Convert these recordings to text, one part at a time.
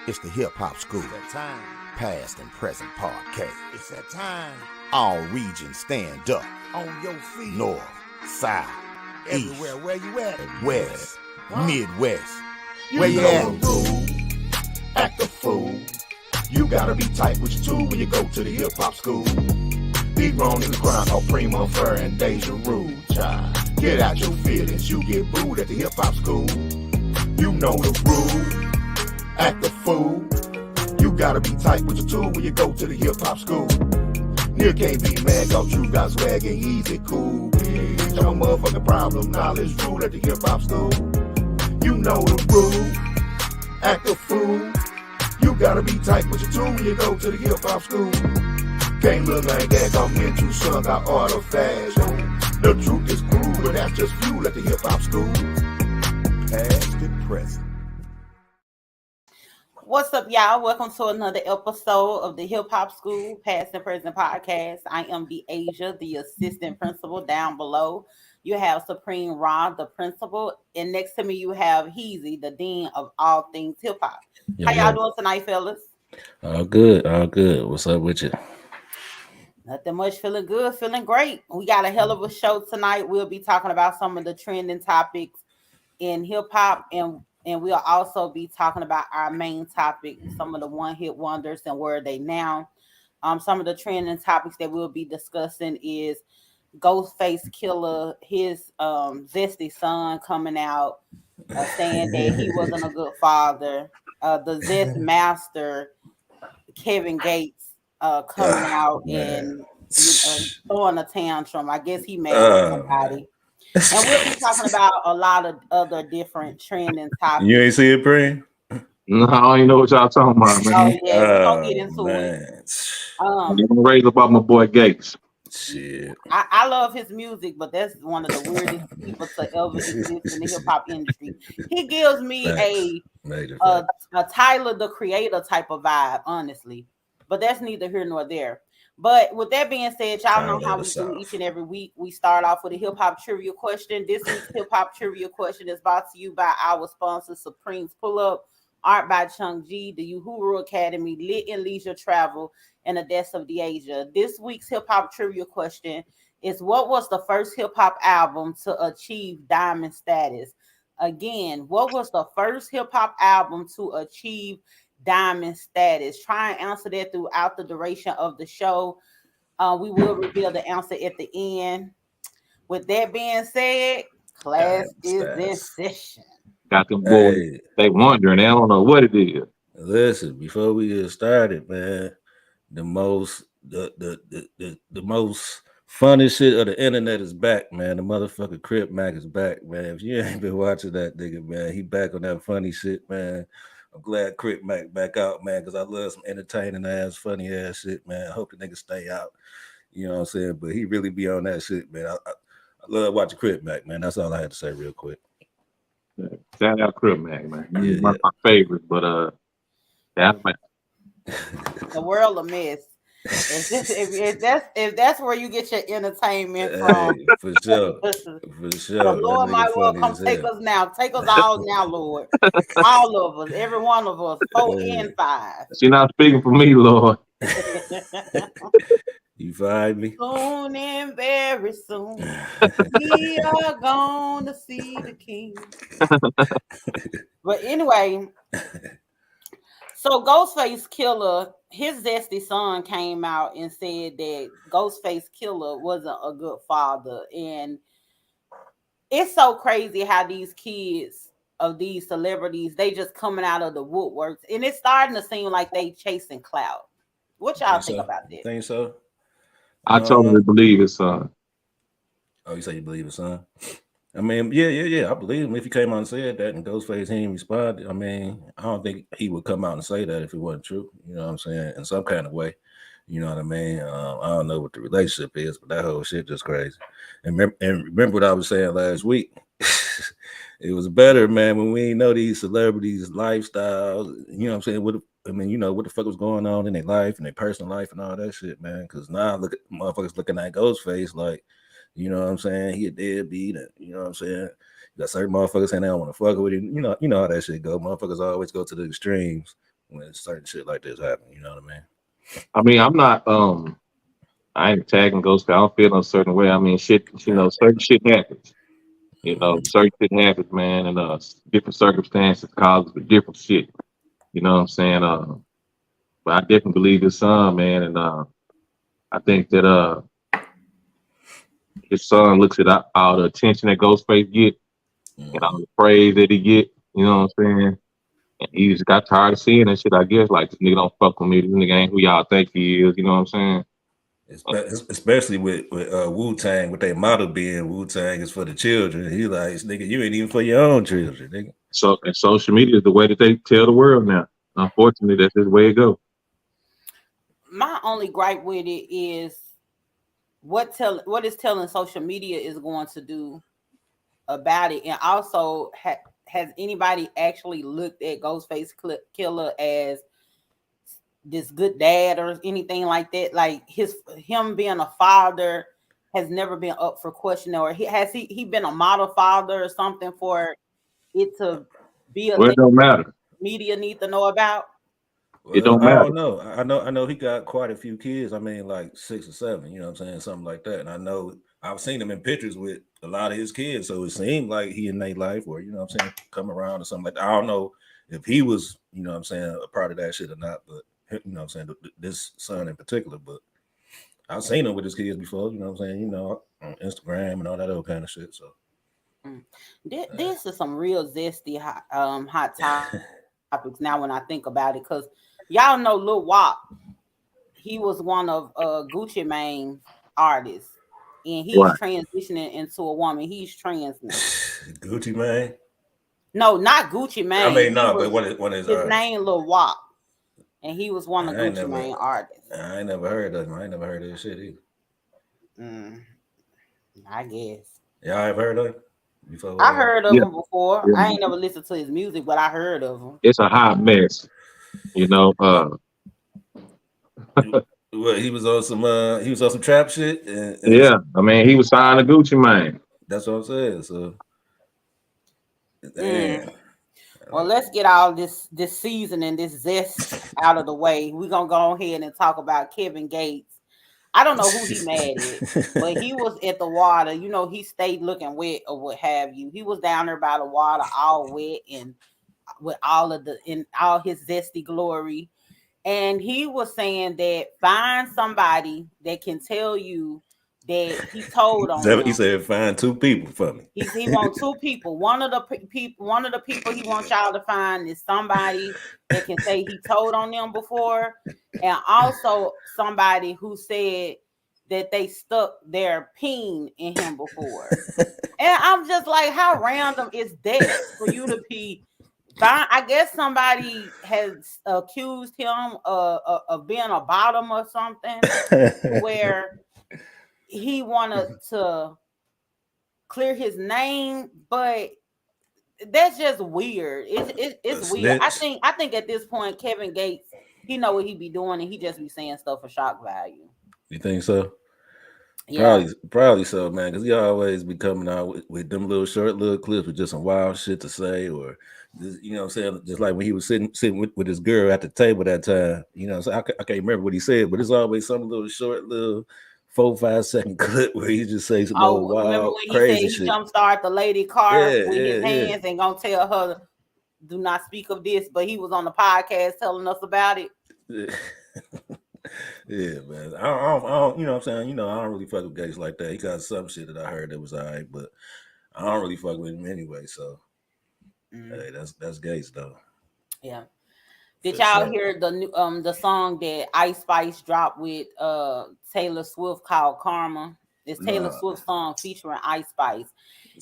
It's the Hip Hop School. It's that time. Past and present podcast. It's that time. All regions stand up. On your feet. North, South, Everywhere. East, Where you at? West, Huh? Midwest. You Where you know at? the rule. Act a fool. You gotta be tight with your tool when you go to the Hip Hop School. Big grown niggas grind called Primo, Fur, and Deja Rude, child. Get out your feelings, you get booed at the Hip Hop School. You know the rule. Act a fool. You gotta be tight with your tool when you go to the Hip Hop School. Near can't be mad cause you got swag and easy cool. Bitch, your motherfucking problem, knowledge rule at the Hip Hop School. You know the rule. Act a fool. You gotta be tight with your tool when you go to the Hip Hop School. Can't look like that, I'm into some got artifacts. The truth is cruel, but that's just fuel at the Hip Hop School. Past and present. What's up, y'all? Welcome to another episode of the Hip Hop School Past and Present Podcast. I am the Asia, the assistant principal. Down below, you have Supreme Rod, the principal, and next to me you have Heezy, the dean of all things hip hop. How y'all doing tonight, fellas? All good, all good. What's up with you? Nothing much. Feeling good, feeling great. We got a hell of a show tonight. We'll be talking about some of the trending topics in hip hop, and we'll also be talking about our main topic, some of the one-hit wonders and where are they now. Some of the trending topics that we'll be discussing is Ghostface Killah, his zesty son coming out saying that he wasn't a good father. The Zest Master, Kevin Gates, coming out and throwing a tantrum. I guess he made somebody. And we'll be talking about a lot of other different trending topics. You ain't see it, Breen? No, I don't even know what y'all talking about, man. Oh, yeah, we're going to get into it. I'm raised about my boy Gates. Shit. I love his music, but that's one of the weirdest people to ever exist in the hip-hop industry. He gives me a Tyler, the Creator type of vibe, honestly. But that's neither here nor there. But with that being said, y'all know how we do each and every week. We start off with a hip-hop trivia question. This week's hip-hop trivia question is brought to you by our sponsor, Supreme's Pull-Up, Art by Chung G, the Uhuru Academy, Lit and Leisure Travel, and the Deaths of the Asia. This week's hip-hop trivia question is, what was the first hip-hop album to achieve diamond status? Again, what was the first hip-hop album to achieve diamond status? Try and answer that throughout the duration of the show. We will reveal the answer at the end. With that being said, class is in session. Got them boys. They wondering. They don't know what it is. Listen, before we get started, man, the most funny shit of the internet is back, man. The motherfucker Crip Mac is back, man. If you ain't been watching that nigga, man, he back on that funny shit, man. I'm glad Crip Mac back out, man, because I love some entertaining ass, funny ass shit, man. I hope the nigga stay out. You know what I'm saying? But he really be on that shit, man. I love watching Crip Mac, man. That's all I had to say real quick. Shout out Crip Mac, man. He's one of my favorites, but that's man. The world a mess. If that's where you get your entertainment from, for sure. The Lord might well come take us now. Take us all now, Lord. All of us, every one of us, 4 and 5. She's not speaking for me, Lord. You find me? Soon and very soon, we are gonna see the King. But anyway, so Ghostface Killah, his zesty son came out and said that Ghostface Killah wasn't a good father. And it's so crazy how these kids of these celebrities, they just coming out of the woodworks. And it's starting to seem like they chasing clout. What y'all think about that? Think so? I totally believe his son. Oh, you say you believe his son? I mean, yeah. I believe him. If he came out and said that and Ghostface he didn't respond, I mean, I don't think he would come out and say that if it wasn't true. You know what I'm saying? In some kind of way. You know what I mean? I don't know what the relationship is, but that whole shit just crazy. And remember what I was saying last week? It was better, man, when we didn't know these celebrities' lifestyles. You know what I'm saying? What the fuck was going on in their life and their personal life and all that shit, man. Because now look at motherfuckers looking at Ghostface like, you know what I'm saying? He a deadbeat. You know what I'm saying? You got certain motherfuckers saying they don't want to fuck with him. You know how that shit go. Motherfuckers always go to the extremes. when certain shit like this happen. You know what I mean? I mean, I'm not I ain't tagging Ghostface. I don't feel a certain way. I mean, shit, certain shit happens. Certain shit happens, man, and different circumstances causes different shit. You know what I'm saying? But I definitely believe his son, man, and I think that his son looks at all the attention that Ghostface get and all the praise that he get. You know what I'm saying? And he just got tired of seeing that shit. I guess like this nigga don't fuck with me. This nigga ain't who y'all think he is. You know what I'm saying? Especially with Wu-Tang, with their motto being Wu-Tang is for the children. He like, nigga, you ain't even for your own children, nigga. So, and social media is the way that they tell the world now. Unfortunately, that's the way it goes. My only gripe with it is what is telling social media is going to do about it, and also has anybody actually looked at Ghostface Killah as this good dad or anything like that? Like him being a father has never been up for question, or has he been a model father or something for it to be a thing it don't matter. Media need to know about? Well, it don't matter. I don't know. I know he got quite a few kids. I mean, like 6 or 7. You know what I'm saying? Something like that. And I know I've seen him in pictures with a lot of his kids, so it seemed like he in their life, or you know what I'm saying, come around or something like that. I don't know if he was, you know what I'm saying, a part of that shit or not, but you know what I'm saying, this son in particular. But I've seen him with his kids before, you know what I'm saying, on Instagram and all that other kind of shit. So this is some real zesty hot topics now when I think about it, because y'all know Lil Wop, he was one of Gucci Mane's artists, and he's transitioning into a woman. He's trans now. Gucci Mane? No, not Gucci Mane. I mean, no, but what is his name? Lil Wop, and he was one of Gucci Mane artists. I ain't never heard of him. I ain't never heard of this shit either. I guess. Yeah, I've heard of him before. I heard of him before. Yeah. I ain't never listened to his music, but I heard of him. It's a hot mess, you know. What, he was on some trap shit. And yeah, I mean, he was signed to Gucci Mane. That's what I'm saying. So, well, let's get all this season and this zest out of the way. We're gonna go ahead and talk about Kevin Gates. I don't know who he mad at, but he was at the water. You know, he stayed looking wet or what have you. He was down there by the water, all wet and with all his zesty glory. And he was saying that find somebody that can tell you that he told on them. He said find 2 people for me. He wants 2 people. One of the people he wants y'all to find is somebody that can say he told on them before, and also somebody who said that they stuck their peen in him before. And I'm just like, how random is that for you to be? I guess somebody has accused him of being a bottom or something, where he wanted to clear his name, but that's just weird. It's weird. I think at this point, Kevin Gates, he know what he be doing, and he just be saying stuff for shock value. You think so? Yeah. Probably so, man. Because he always be coming out with them little short little clips with just some wild shit to say, or you know what I'm saying? Just like when he was sitting with his girl at the table that time. You know, so I can't remember what he said, but it's always some little short little 4-5 second clip where he just says some old wild crazy shit. He jumpstart the lady car with his hands and gonna tell her, "Do not speak of this," but he was on the podcast telling us about it. Yeah, man. I don't, you know what I'm saying? You know, I don't really fuck with Gates like that. He got some shit that I heard that was all right, but I don't really fuck with him anyway. So, hey, that's Gates though. Yeah. Did y'all hear the song that Ice Spice dropped with Taylor Swift called Karma? It's Taylor Swift's song featuring Ice Spice.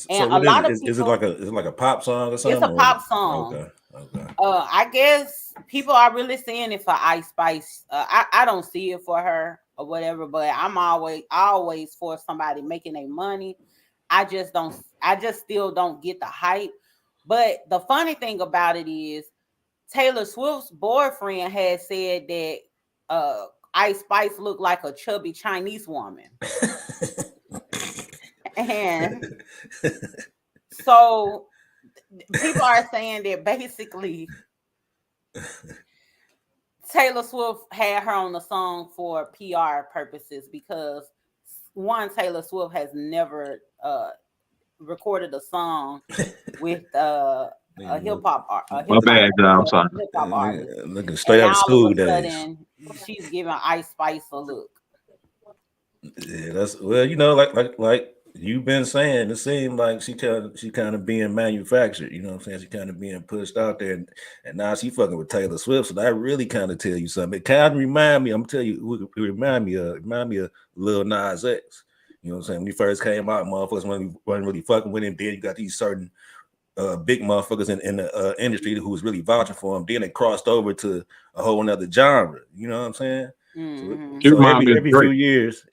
And so a lot of people, is it like a pop song or something? It's a pop song. Okay. I guess people are really seeing it for Ice Spice. I don't see it for her or whatever, but I'm always for somebody making their money. I just still don't get the hype. But the funny thing about it is Taylor Swift's boyfriend had said that Ice Spice looked like a chubby Chinese woman. And so people are saying that basically Taylor Swift had her on the song for PR purposes because one, Taylor Swift has never recorded a song with a hip hop My bad, I'm sorry. artist, Looking straight and out of all school of a days. sudden she's giving Ice Spice a look. Yeah, that's well, you know, like you've been saying, it seemed like she kind of being manufactured. You know what I'm saying? She kind of being pushed out there, and now she fucking with Taylor Swift. So that really kind of tell you something. It kind of remind me. I'm telling you, it remind me of Lil Nas X. You know what I'm saying? When he first came out, motherfuckers wasn't really fucking with him. Then you got these certain big motherfuckers in the industry who was really vouching for him. Then they crossed over to a whole nother genre. You know what I'm saying? Mm-hmm. So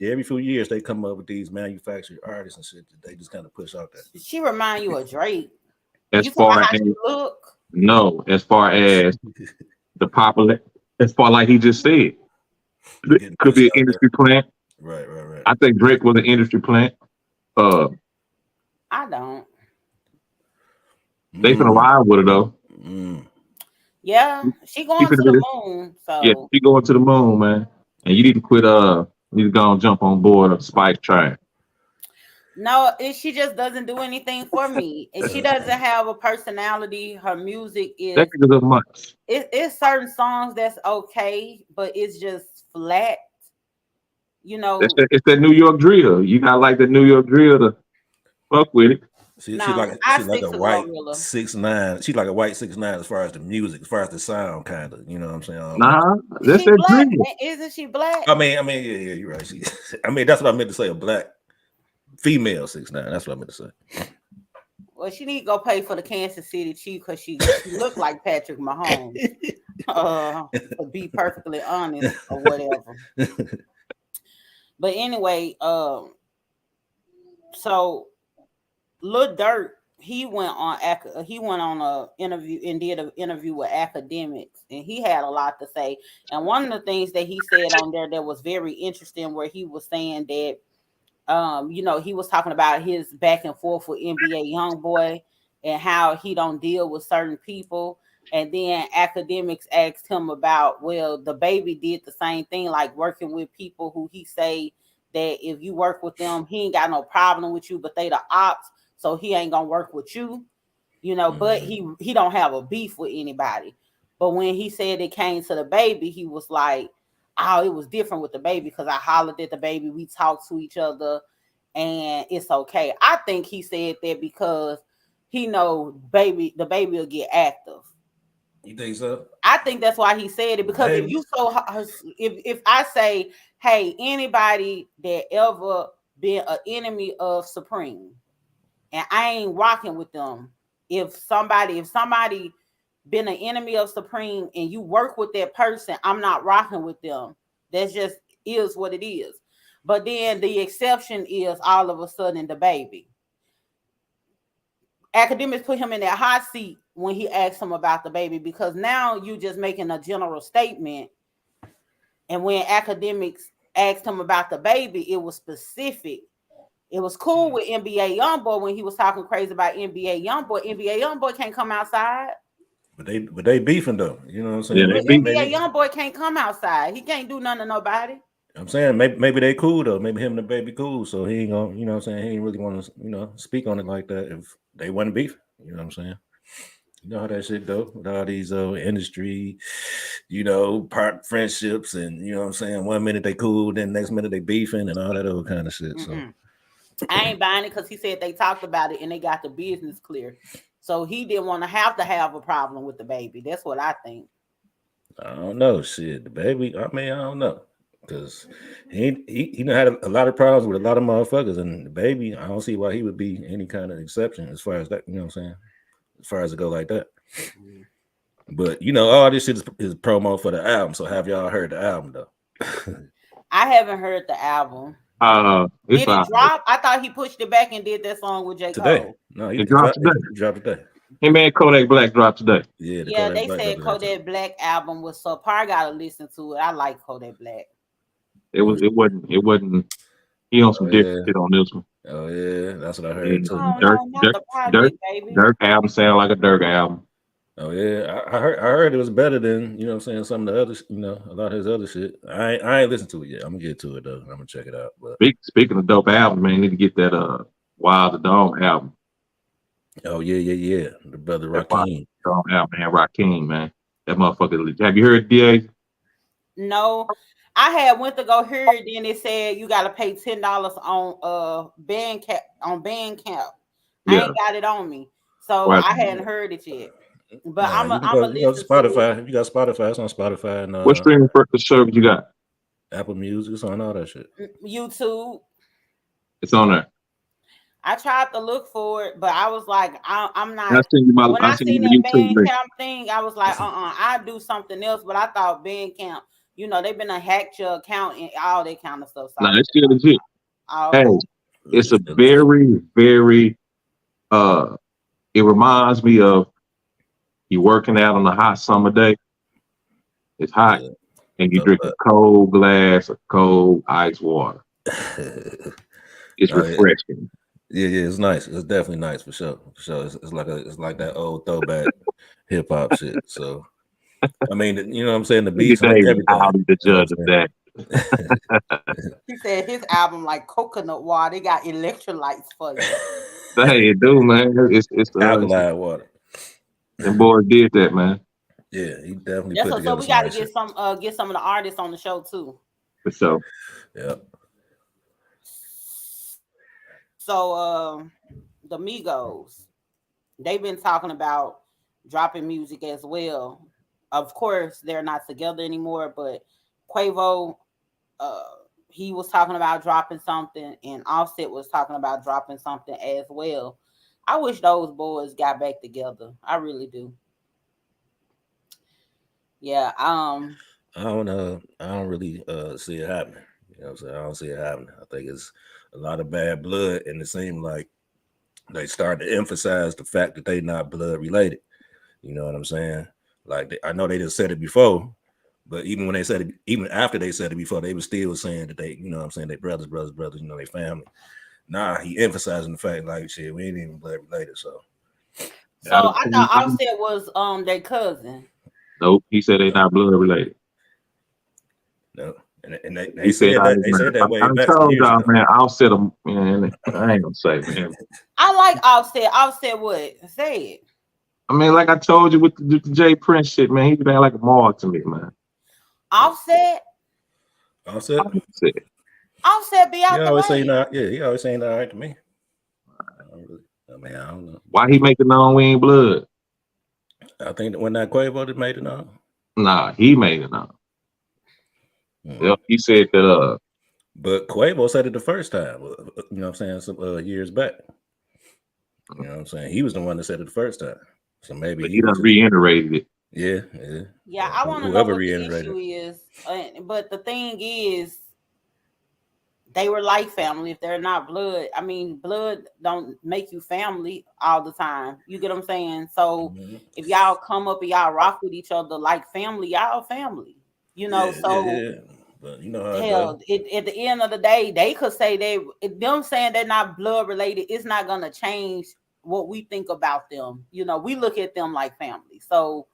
every few years they come up with these manufactured artists and shit that they just kind of push out there. She remind you of Drake. As you far how as she look? No, as far as the popular, as far like he just said, it could be an industry plant. Right. I think Drake was an industry plant. I don't. They finna ride with her though. Yeah, she going to the moon. So yeah, she going to the moon, man. And you need to quit. You need to go and jump on board of Spice train. No, she just doesn't do anything for me. If she doesn't have a personality, her music is. That's because of much. It's certain songs that's okay, but it's just flat. You know, it's that New York drill. You got like the New York drill to fuck with it. She's like a white 6'9". She's like a white 6'9" as far as the music, as far as the sound, kind of. You know what I'm saying? Nah, that's that black? drill. Isn't she black? I mean, yeah, you're right. That's what I meant to say. A black female 6'9". That's what I meant to say. Well, she need to go pay for the Kansas City Chiefs because she looked like Patrick Mahomes. To be perfectly honest, or whatever. But anyway, so Lil Durk, he went on a interview and did an interview with academics, and he had a lot to say. And one of the things that he said on there that was very interesting, where he was saying that, he was talking about his back and forth with NBA YoungBoy and how he don't deal with certain people. And then academics asked him about, well, the baby did the same thing, like working with people who he say that if you work with them, he ain't got no problem with you, but they the ops, so he ain't gonna work with you, but he don't have a beef with anybody. But when he said it came to the baby, he was like, oh, it was different with the baby because I hollered at the baby, we talked to each other, and it's okay. I think he said that because he know the baby will get active. You think so? I think that's why he said it, because if I say, hey, anybody that ever been an enemy of Supreme, and I ain't rocking with them, if somebody been an enemy of Supreme and you work with that person, I'm not rocking with them. That just is what it is. But then the exception is all of a sudden the baby. Academics put him in that hot seat when he asked him about the baby, because now you just making a general statement. And when academics asked him about the baby, it was specific. It was cool with NBA YoungBoy when he was talking crazy about NBA YoungBoy. NBA YoungBoy can't come outside. But they beefing though. You know what I'm saying? Yeah, NBA YoungBoy can't come outside. He can't do nothing to nobody. I'm saying maybe they cool though. Maybe him and the baby cool. So he ain't gonna, you know what I'm saying? He ain't really want to, speak on it like that if they wasn't beefing. You know what I'm saying? You know how that shit go with all these industry, part friendships, and you know what I'm saying? 1 minute they cool, then next minute they beefing and all that other kind of shit. So I ain't buying it because he said they talked about it and they got the business clear. So he didn't want to have a problem with the baby. That's what I think. I don't know. Shit, the baby, I don't know. Because he had a lot of problems with a lot of motherfuckers, and the baby, I don't see why he would be any kind of exception as far as that, you know what I'm saying? As far as it go like that. But all this shit is promo for the album. So have y'all heard the album though? I haven't heard the album. Did it drop? I thought he pushed it back and did that song with J. Today. Cole. No, he dropped today. It dropped today. Hey man, Kodak Black dropped today. Yeah, they said Kodak Black album was subpar. I gotta listen to it. I like Kodak Black. It wasn't. He on some different shit on this one. Oh yeah, that's what I heard too. Dirk album sound like a Durk album. Oh yeah, I heard it was better than you know what I'm saying some of the other a lot of his other shit. I ain't listened to it yet. I'm gonna get to it though. I'm gonna check it out. But Speaking of dope albums, man, you need to get that Wild the Dog album. oh yeah. The brother That Wild Rakim. the Dog album, man, Rakim, man. That motherfucker. Have you heard DA? No, I had went to go hear it, then it said you gotta pay $10 on Bandcamp. I Yeah. ain't got it on me, so Right. I hadn't heard it yet. But Nah, you can I'm go a you go to listen to it. Spotify. If you got Spotify, it's on Spotify and What streaming service you got? Apple Music, it's on all that shit. YouTube. It's on there. I tried to look for it, but I was like, I'm I not. seen you my When I I seen seen you that YouTube link. Bandcamp thing, I was like, I do something else. But I thought Bandcamp, they've been hacked your account and all that kind of stuff. So No, it's still legit. Hey, it's a very, very it reminds me of you working out on a hot summer day. It's hot, and you drink a cold glass of cold ice water. It's refreshing. Yeah, it's nice. It's definitely nice for sure. For sure, it's like that old throwback hip hop shit. So, I mean, you know what I'm saying? The beats and everything. I'll be the judge of that. He said his album like coconut water. They got electrolytes for you. Hey, it do, man. It's alkaline water. The boy did that, man. Yeah, he definitely That's put together. So we got to get some of the artists on the show too. For sure. Yeah. So the Migos, they've been talking about dropping music as well. Of course, they're not together anymore, but Quavo, he was talking about dropping something, and Offset was talking about dropping something as well. I wish those boys got back together. I really do. Yeah. I don't really see it happening. You know what I'm saying? I don't see it happening. I think it's a lot of bad blood, and it seemed like they started to emphasize the fact that they not blood related. You know what I'm saying? Like I know they just said it before, but even when they said it, even after they said it before, they were still saying that they, you know what I'm saying, they brothers, they family. Nah, he emphasizing the fact like shit, we ain't even blood related. So I thought Offset was their cousin. Nope, he said they not blood related. No. And they said that way back. I told y'all, man, Offset them, man. I ain't gonna say, man. I like Offset. Offset what? Say it. I mean, like I told you with the Jay Prince shit, man, he been like a mark to me, man. Offset be out the way. He always saying that right to me. I don't know. Why he make it known we ain't blood? I think that when that Quavo that made it known. Nah, he made it known. Yep, he said that but Quavo said it the first time, you know what I'm saying, some years back. You know what I'm saying? He was the one that said it the first time. So maybe he done reiterated it. Yeah, I want to know what the issue is. But the thing is, they were like family. If they're not blood, I mean, blood don't make you family all the time. You get what I'm saying? So if y'all come up and y'all rock with each other like family, y'all family. You know, But you know how hell, at the end of the day, they could say them saying they're not blood related. It's not gonna change what we think about them. You know, we look at them like family, so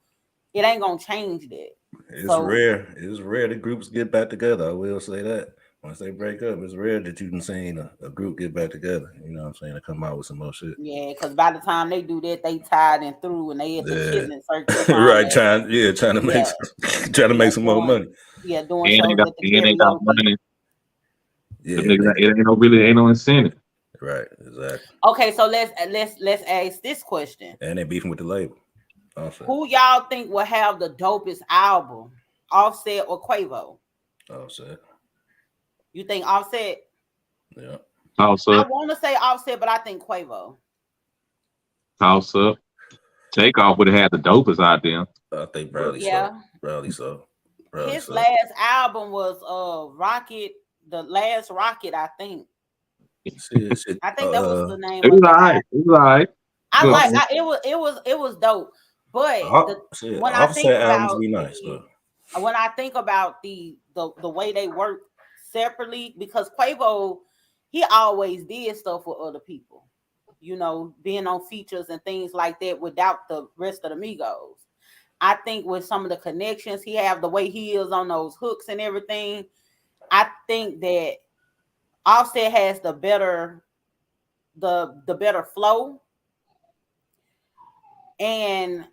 it ain't gonna change that. It's rare. It's rare that groups get back together. I will say that. Once they break up, it's rare that you can see a group get back together. You know what I'm saying? To come out with some more shit. Yeah, because by the time they do that, they tied and through, and they at the kidney circuit. Right, trying to make some more money. Yeah, doing shows at the karaoke. Money. Yeah, it ain't no incentive. Right, exactly. Okay, so let's ask this question. And they beefing with the label. Who y'all think will have the dopest album, Offset or Quavo? Offset. You think Offset? Yeah. Toss up. I want to say Offset, but I think Quavo. Toss up. Takeoff would have had the dopest out there. I think probably so. Probably so. His last album was Rocket, the last Rocket, I think. I think that was the name. It was alright. It was alright. It was dope. But when I think about nice, when I think about the way they work separately, because Quavo, he always did stuff with other people. being on features and things like that without the rest of the Migos. I think with some of the connections he have, the way he is on those hooks and everything, I think that Offset has the better flow, and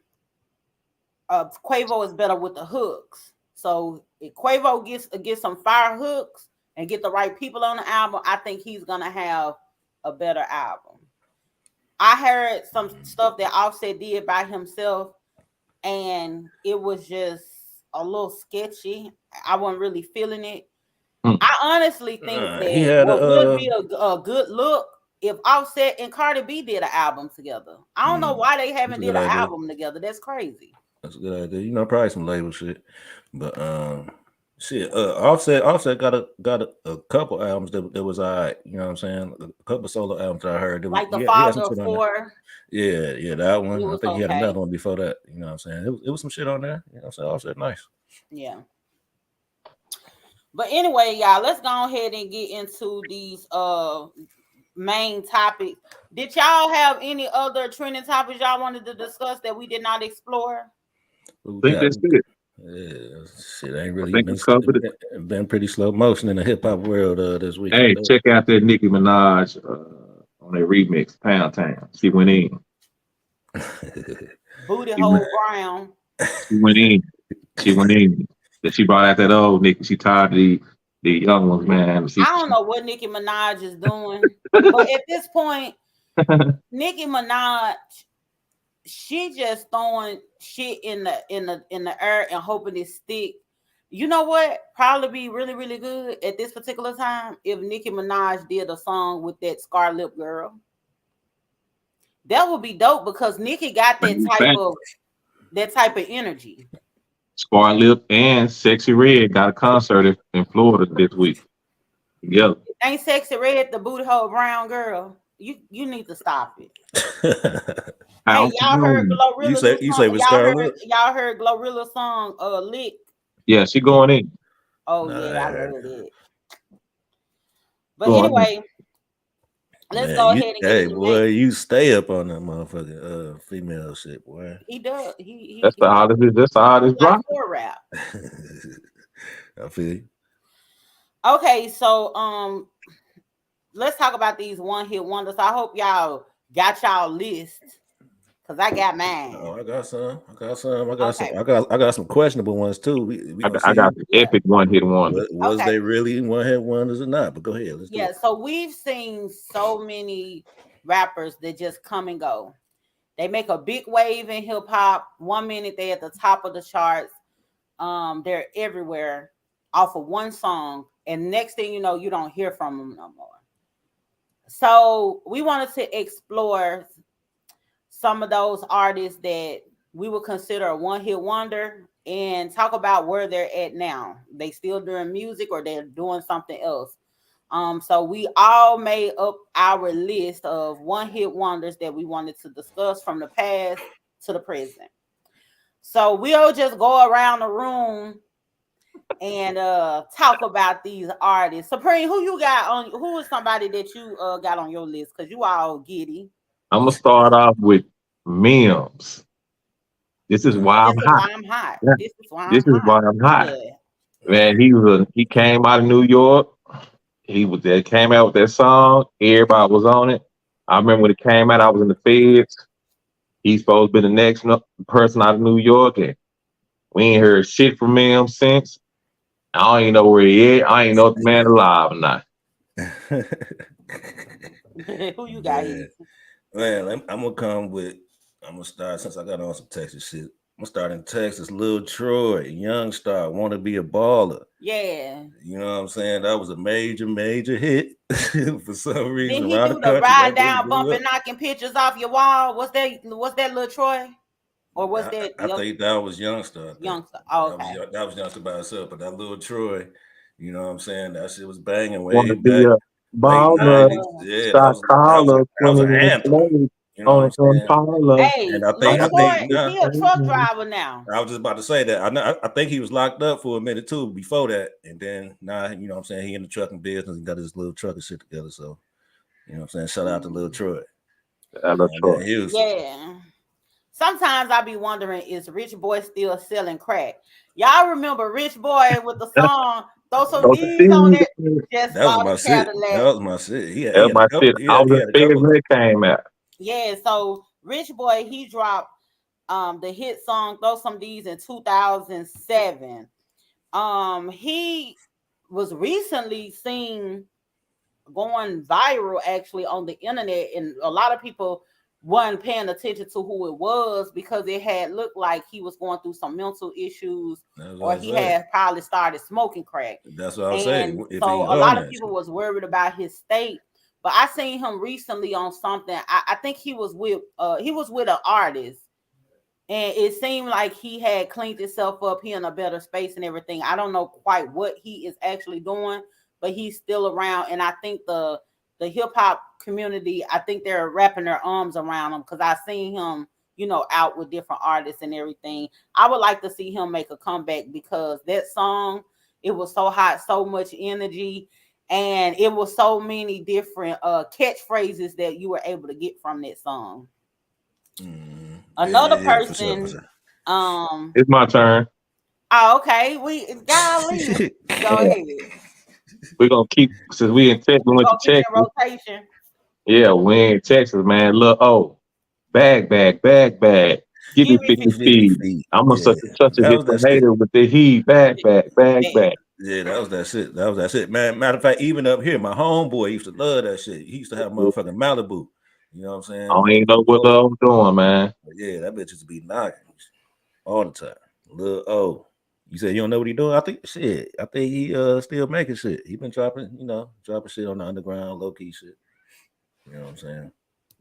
Quavo is better with the hooks. So if Quavo gets some fire hooks and get the right people on the album, I think he's gonna have a better album. I heard some stuff that Offset did by himself, and it was just a little sketchy. I wasn't really feeling it. I honestly think he that had what would be a good look if Offset and Cardi B did an album together. I don't know why they haven't did an album together. That's crazy. That's a good idea. Probably some label shit. But Offset got a couple albums that was all right. You know what I'm saying? A couple solo albums that I heard. Like the Father of Four. Yeah, that one. I think he had okay. another one before that. You know what I'm saying? It was some shit on there. You know what I'm saying? Offset nice. Yeah. But anyway, y'all, let's go ahead and get into these main topics. Did y'all have any other trending topics y'all wanted to discuss that we did not explore? I think that's it. Yeah, shit ain't really been pretty slow motion in the hip hop world this week. Hey, check out that Nicki Minaj on that remix, Pound Town. She went in. Booty hole brown. She went in. She brought out that old Nicki. She tired of the young ones, man. I don't know what Nicki Minaj is doing, but at this point, Nicki Minaj, she just throwing shit in the air and hoping it stick. You know what? Probably be really, really good at this particular time if Nicki Minaj did a song with that Scar Lip girl. That would be dope because Nicki got that type of energy. Scar Lip and Sexy Red got a concert in Florida this week. Yep. Ain't Sexy Red the booty hole brown girl? You need to stop it. Hey, y'all heard Glorilla's song? You say with Scar Lip? Y'all heard Glorilla's song Lick? Yeah, she going in. Oh yeah, I heard it. But anyway, let's go ahead and get hey boy, you stay up on that motherfucking female shit, boy. He does. That's the hardest drop. Rap. I feel you. Okay, so let's talk about these one hit wonders. I hope y'all got y'all list. Cause I got mine. Oh, I got some. I got some questionable ones too. I got the epic one hit wonders. Was they really one hit wonders or not? But go ahead. Let's do it. So we've seen so many rappers that just come and go. They make a big wave in hip hop. 1 minute they're at the top of the charts. They're everywhere off of one song, and next thing you know, you don't hear from them no more. So we wanted to explore some of those artists that we would consider a one-hit wonder and talk about where they're at now. They still doing music or they're doing something else. So we all made up our list of one-hit wonders that we wanted to discuss from the past to the present. So we'll just go around the room and talk about these artists. Supreme, who you got on? Who is somebody that you got on your list? Because you all giddy. I'm gonna start off with Mims. This is why I'm hot. This is why I'm hot. Yeah. Man, he came out of New York. Came out with that song. Everybody was on it. I remember when it came out, I was in the feds. He's supposed to be the next person out of New York, and we ain't heard shit from him since. I don't even know where he is. I ain't know if the man alive or not. Who you got here? Man, I'm gonna start since I got on some Texas shit. I'm gonna start in Texas. Lil Troy, young star, want to be a baller. Yeah. You know what I'm saying? That was a major hit for some reason. Did he do the ride down, bumping, knocking pictures off your wall? Was that Lil Troy? Or was that? I think that was Youngster. Oh, okay. That was Youngster by itself, but that Lil Troy, you know what I'm saying? That shit was banging way back. Baller, yeah, that was an anthem. You know what I'm saying? Hey, and I think he a truck driver now. I was just about to say that. I think he was locked up for a minute too before that, and then now you know what I'm saying, he in the trucking business and got his little trucking shit together. So you know what I'm saying, shout out to Lil Troy. Out of down Troy. Houston. Yeah. Sometimes I be wondering, is Rich Boy still selling crack? Y'all remember Rich Boy with the song "Throw Some Those are D's on It"? things. Just That was bought a my shit. Cadillac. That was my shit. That was my shit. I was he in had a Vegas couple. when it came out. Yeah, so Rich Boy, he dropped the hit song "Throw Some D's" in 2007. He was recently seen going viral actually on the internet, and a lot of people weren't paying attention to who it was because it had looked like he was going through some mental issues, or he had probably started smoking crack. That's what I was And saying. If so he a lot of that people shit. was worried about his state. But I seen him recently on something. I think he was with an artist, and it seemed like he had cleaned himself up. He in a better space and everything. I don't know quite what he is actually doing, but he's still around. And I think the hip hop community, I think they're wrapping their arms around him, because I seen him, out with different artists and everything. I would like to see him make a comeback, because that song, it was so hot, so much energy, and it was so many different catchphrases that you were able to get from that song. Another person, sure. It's my turn. Oh, okay. Golly, go ahead. We're gonna keep, since we in Texas, we went to Keep it in Texas. rotation. Yeah, we in Texas, man. Look, bag. Give me Give me 50 50 feet. feet. I'm a such a That was different that shit. hater with the heat. Bag. Yeah, that was that shit. That was that shit. Man, matter of fact, even up here, my homeboy used to love that shit. He used to have motherfucking Malibu. You know what I'm saying? I don't even know what I'm doing, man. Yeah, that bitch used to be knocking all the time. Lil O. You said you don't know what he doing? I think he still making shit. He been dropping shit on the underground, low key shit. You know what I'm saying?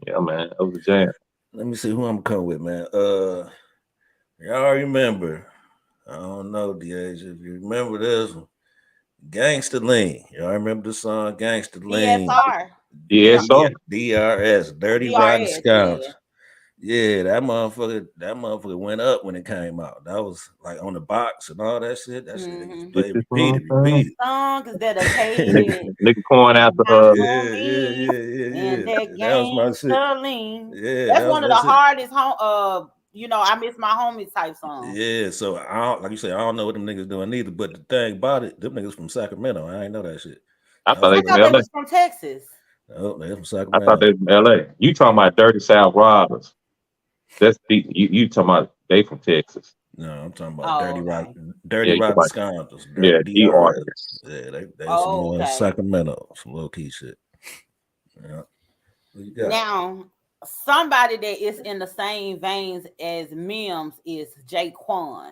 Yeah, man. That was a jam. Let me see who I'm coming with, man. Y'all remember? I don't know, DH, if you remember this one. Gangsta Lean. Y'all remember the song Gangsta Lean? DSR. DRS, Dirty Rotten DRS, yeah. Scoundrels. Yeah, that motherfucker went up when it came out. That was like on the box and all that shit. That shit niggas play repeated. Song is dedicated. Nigga pouring out the And that That was my shit. Gangsta Lean. Yeah, That's one of the shit. hardest I Miss My Homies type songs. Yeah, so I don't, like you say, I don't know what them niggas doing either. But the thing about it, them niggas from Sacramento. I ain't know that shit. I thought they was from Texas. Oh, they from Sacramento. I thought they from LA. You talking about Dirty South Robbers. That's you talking about they from Texas. No, I'm talking about Dirty Yeah, Rotten Scoundrels. Yeah, DRS. Yeah, they from Sacramento, some low key shit. Yeah. What you got? Now, somebody that is in the same veins as Mims is Jaquan.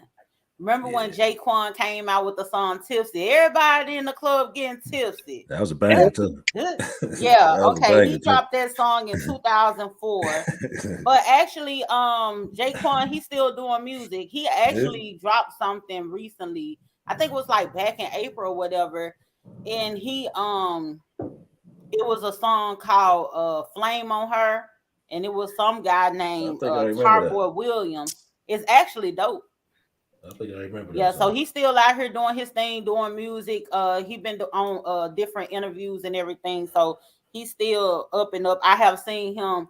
Remember when Jaquan came out with the song Tipsy? Everybody in the club getting tipsy. That was a banger too. Yeah, okay. He dropped that song in 2004. But actually, Jaquan, he's still doing music. He actually dropped something recently. I think it was like back in April or whatever. And he it was a song called Flame on Her. And it was some guy named Tarboy Williams. It's actually dope. I think I remember that. Yeah, so he's still out here doing his thing, doing music. He been on different interviews and everything. So he's still up and up. I have seen him,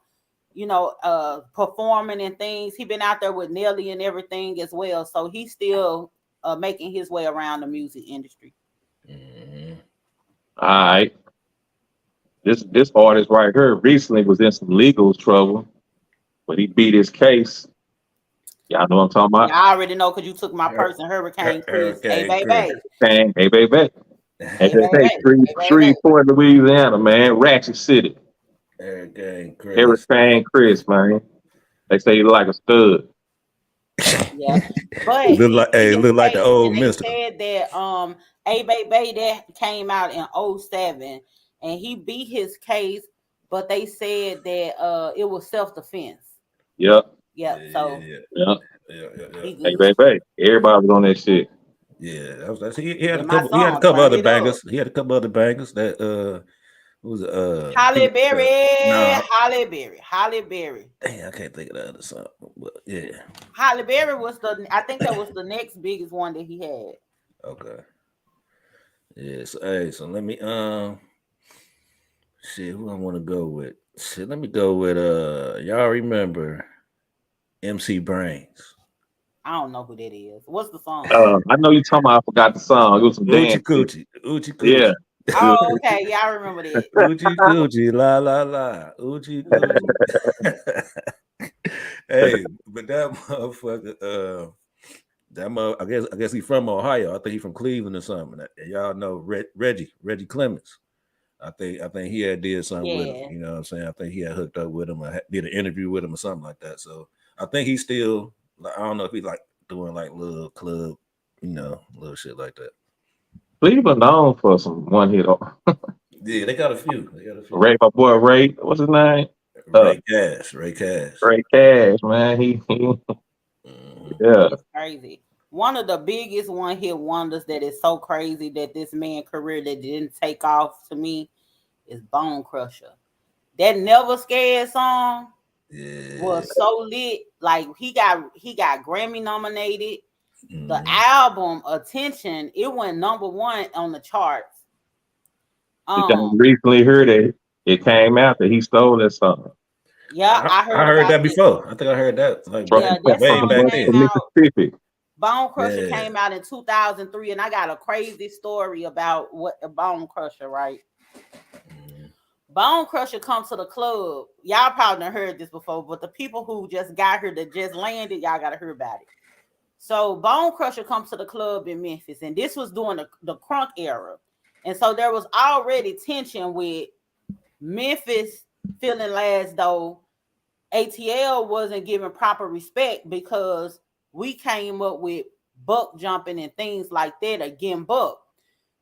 performing and things. He been out there with Nelly and everything as well. So he's still making his way around the music industry. Mm-hmm. All right. This artist right here recently was in some legal trouble, but he beat his case. Y'all know what I'm talking about? Yeah, I already know because you took my person, Hurricane Chris. Hey, baby. Hey, baby. And they say Port Louisiana, man. Ratchet City. Hurricane Chris, man. They say he like a stud. Yeah, but look like the old mister. They said that A Baby that came out in 2007 and he beat his case, but they said that it was self-defense. Yep. Yeah. Hey, baby. Everybody was on that shit. Yeah, he had a couple other bangers. He had a couple other bangers that was Holly Berry. Dang, I can't think of the other song, but yeah. Holly Berry was I think that was the next biggest one that he had. Okay. Yeah, so let me who I want to go with? Shit, let me go with y'all remember MC Brains. I don't know who that is. What's the song? I know you talking about. I forgot the song. It was some Oochie dance. Coochie. Oochie Yeah. Coochie. Oh, okay. Yeah, I remember that. Oochie Coochie. La la la. Oochie Coochie. Hey, but that motherfucker, I guess he's from Ohio. I think he's from Cleveland or something. And y'all know Reggie Clemens. I think he had did something with him. You know what I'm saying? I think he had hooked up with him or did an interview with him or something like that. So I think he's still, I don't know if he's like doing like little club, little shit like that. Cleveland known for some one hit. Yeah, they got a few. Ray, my boy Ray, what's his name? Ray Cash. Ray Cash, man. He yeah. It's crazy. One of the biggest one hit wonders that is so crazy that this man career that didn't take off to me is Bone Crusher. That Never Scared song was so lit. Like he got Grammy nominated. The album Attention, it went #1 on the charts. You recently heard it came out that he stole that song. Yeah, I heard that before. I think I heard that that way song back came then. out. Mississippi. Bone Crusher came out in 2003, and I got a crazy story about what a Bone Crusher, right? Bone Crusher comes to the club. Y'all probably done heard this before, but the people who just got here that just landed, y'all gotta hear about it. So Bone Crusher comes to the club in Memphis, and this was during the crunk era. And so there was already tension with Memphis feeling as though ATL wasn't given proper respect because we came up with buck jumping and things like that again, buck.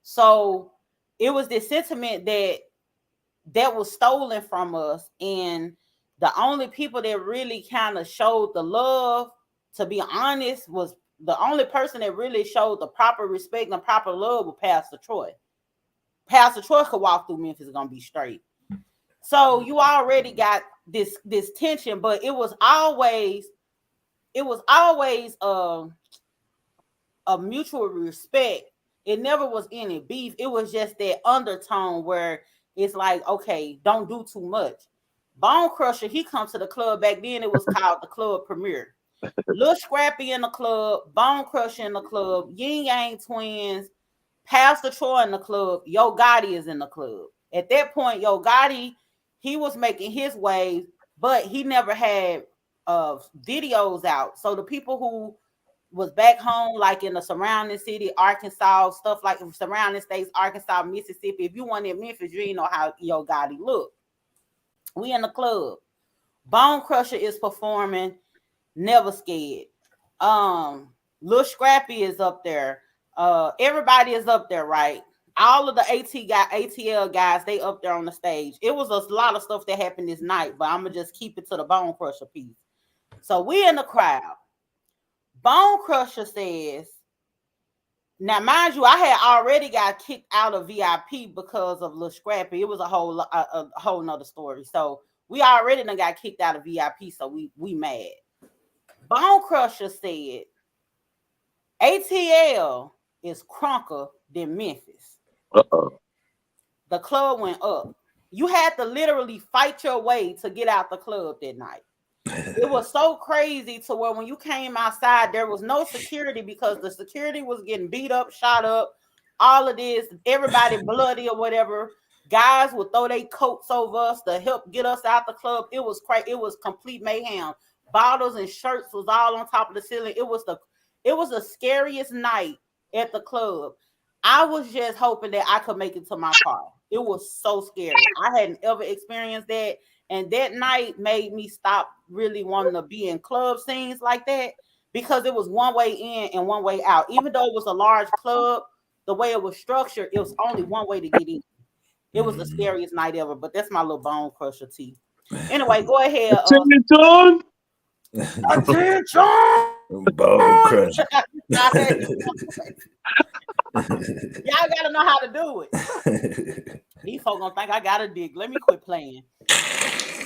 So it was this sentiment that was stolen from us, and the only people that really kind of showed the love, to be honest, was the only person that really showed the proper respect and proper love was Pastor Troy. Pastor Troy could walk through Memphis is gonna be straight. So you already got this tension, but it was always a mutual respect. It never was any beef. It was just that undertone where it's like, okay, don't do too much. Bone Crusher, he comes to the club. Back then it was called the Club Premiere. Lil Scrappy in the club, Bone Crusher in the club, Yin Yang Twins, Pastor Troy in the club, Yo Gotti is in the club. At that point, Yo Gotti, he was making his waves, but he never had videos out. So the people who was back home, like in the surrounding city, Arkansas, stuff like surrounding states, Arkansas, Mississippi. If you went in Memphis, you didn't know how Yo Gotti looked. We in the club. Bone Crusher is performing Never Scared. Lil Scrappy is up there. Everybody is up there, right? All of the ATL guys, they up there on the stage. It was a lot of stuff that happened this night, but I'm gonna just keep it to the Bone Crusher piece. So we in the crowd. Bone Crusher says, now mind you, I had already got kicked out of VIP because of Lil Scrappy. It was a whole nother story. So we already done got kicked out of VIP, so we mad. Bone Crusher said, ATL is crunker than Memphis. The club went up. You had to literally fight your way to get out the club that night. It was so crazy to where when you came outside, there was no security because the security was getting beat up, shot up, all of this, everybody bloody or whatever. Guys would throw their coats over us to help get us out the club. It was crazy. It was complete mayhem. Bottles and shirts was all on top of the ceiling. It was the scariest night at the club. I was just hoping that I could make it to my car. It was so scary. I hadn't ever experienced that. And that night made me stop really wanting to be in club scenes like that because it was one way in and one way out. Even though it was a large club, the way it was structured, it was only one way to get in. It was the scariest night ever, but that's my little Bone Crusher tea. Anyway, go ahead. Attention! Bone Crusher. Y'all gotta know how to do it. These folks gonna think I got a dig. Let me quit playing.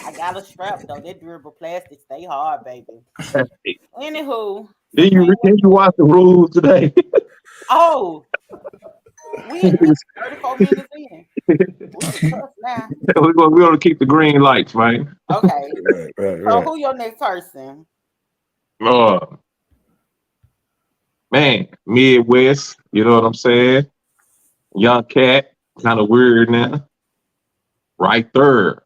I got a strap though. That durable plastic stay hard, baby. Anywho, did you watch the rules today? Oh, we 34 minutes in. We can cuss now. We're gonna keep the green lights, man. Okay. Right. So who your next person? Man, Midwest, you know what I'm saying? Young cat, kind of weird now. Right there,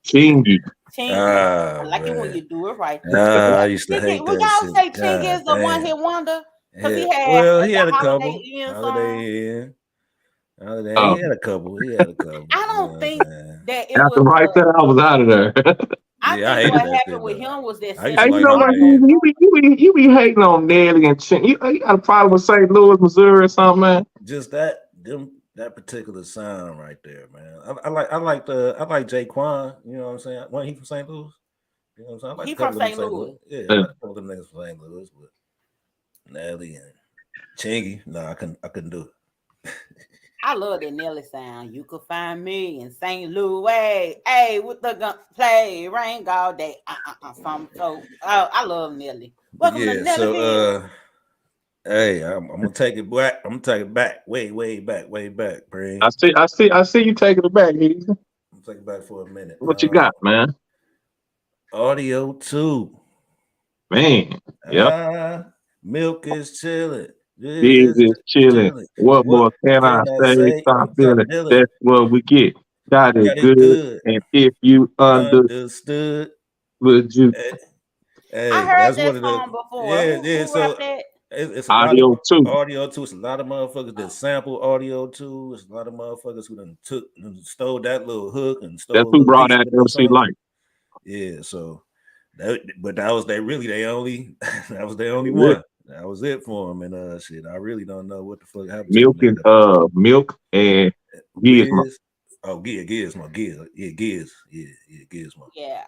Chingy. I like it when you do it right. I used to hate Would that y'all say shit. Chingy is a one-hit wonder? Because he had He had the a Holiday couple. Inn song. He had a couple. I don't think that it After was. right there, I was out of there. I Yeah, I think hated what that happened shit, with though. him was that I used to Hey, like you know what? Holiday Inn. You be hating on Nelly and Chin. You got a problem with St. Louis, Missouri, or something, man? Just that particular sound right there, man. I like Jaquan. You know what I'm saying? Wasn't he from St. Louis? You know what I'm saying? I like He a couple from of them St. St. Louis. Louis. Yeah, I like a couple of them niggas from St. Louis, but Nelly and Chingy, no, I couldn't do it. I love that Nelly sound. You could find me in St. Louis, hey, with the gun play, rain all day. So I love Nelly. Welcome to Nellyville. Hey, I'm gonna take it back. I'm gonna take it back, way back, Breen. I see you taking it back, Easy. I'm gonna take it back for a minute. What you got, man? Audio 2. Man, yep. Milk is chilling. This is chilling. What more can I say? Stop feeling. That's what we get. Got it good. And if you Understood. would you? Hey, I heard that's that one of the song before. Who So rapped that? it's a Audio lot of 2. Audio 2. It's a lot of motherfuckers that sample Audio 2. It's a lot of motherfuckers who done stole that little hook and stole That's who brought beats that with the MC song. Light. Yeah, so that was their only that was their only one. That was it for them. And shit, I really don't know what the fuck happened Milk to and them. Milk and Gizmo. Gizmo. Gizmo. Yeah,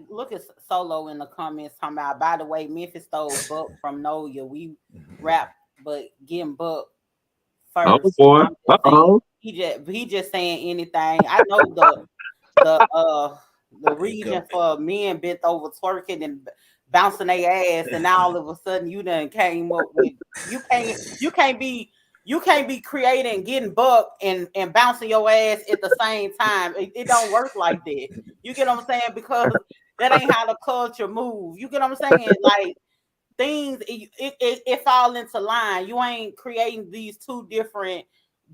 look at Solo in the comments talking about. By the way, Memphis stole Buck from Noya. We rap, but getting Buck Oh first. boy. He just saying anything. I know the region for men bent over twerking and bouncing their ass, and now all of a sudden you done came up with you can't be creating getting Buck and bouncing your ass at the same time. It don't work like that. You get what I'm saying? Because that ain't how the culture move. You get what I'm saying? Like things it fall into line. You ain't creating these two different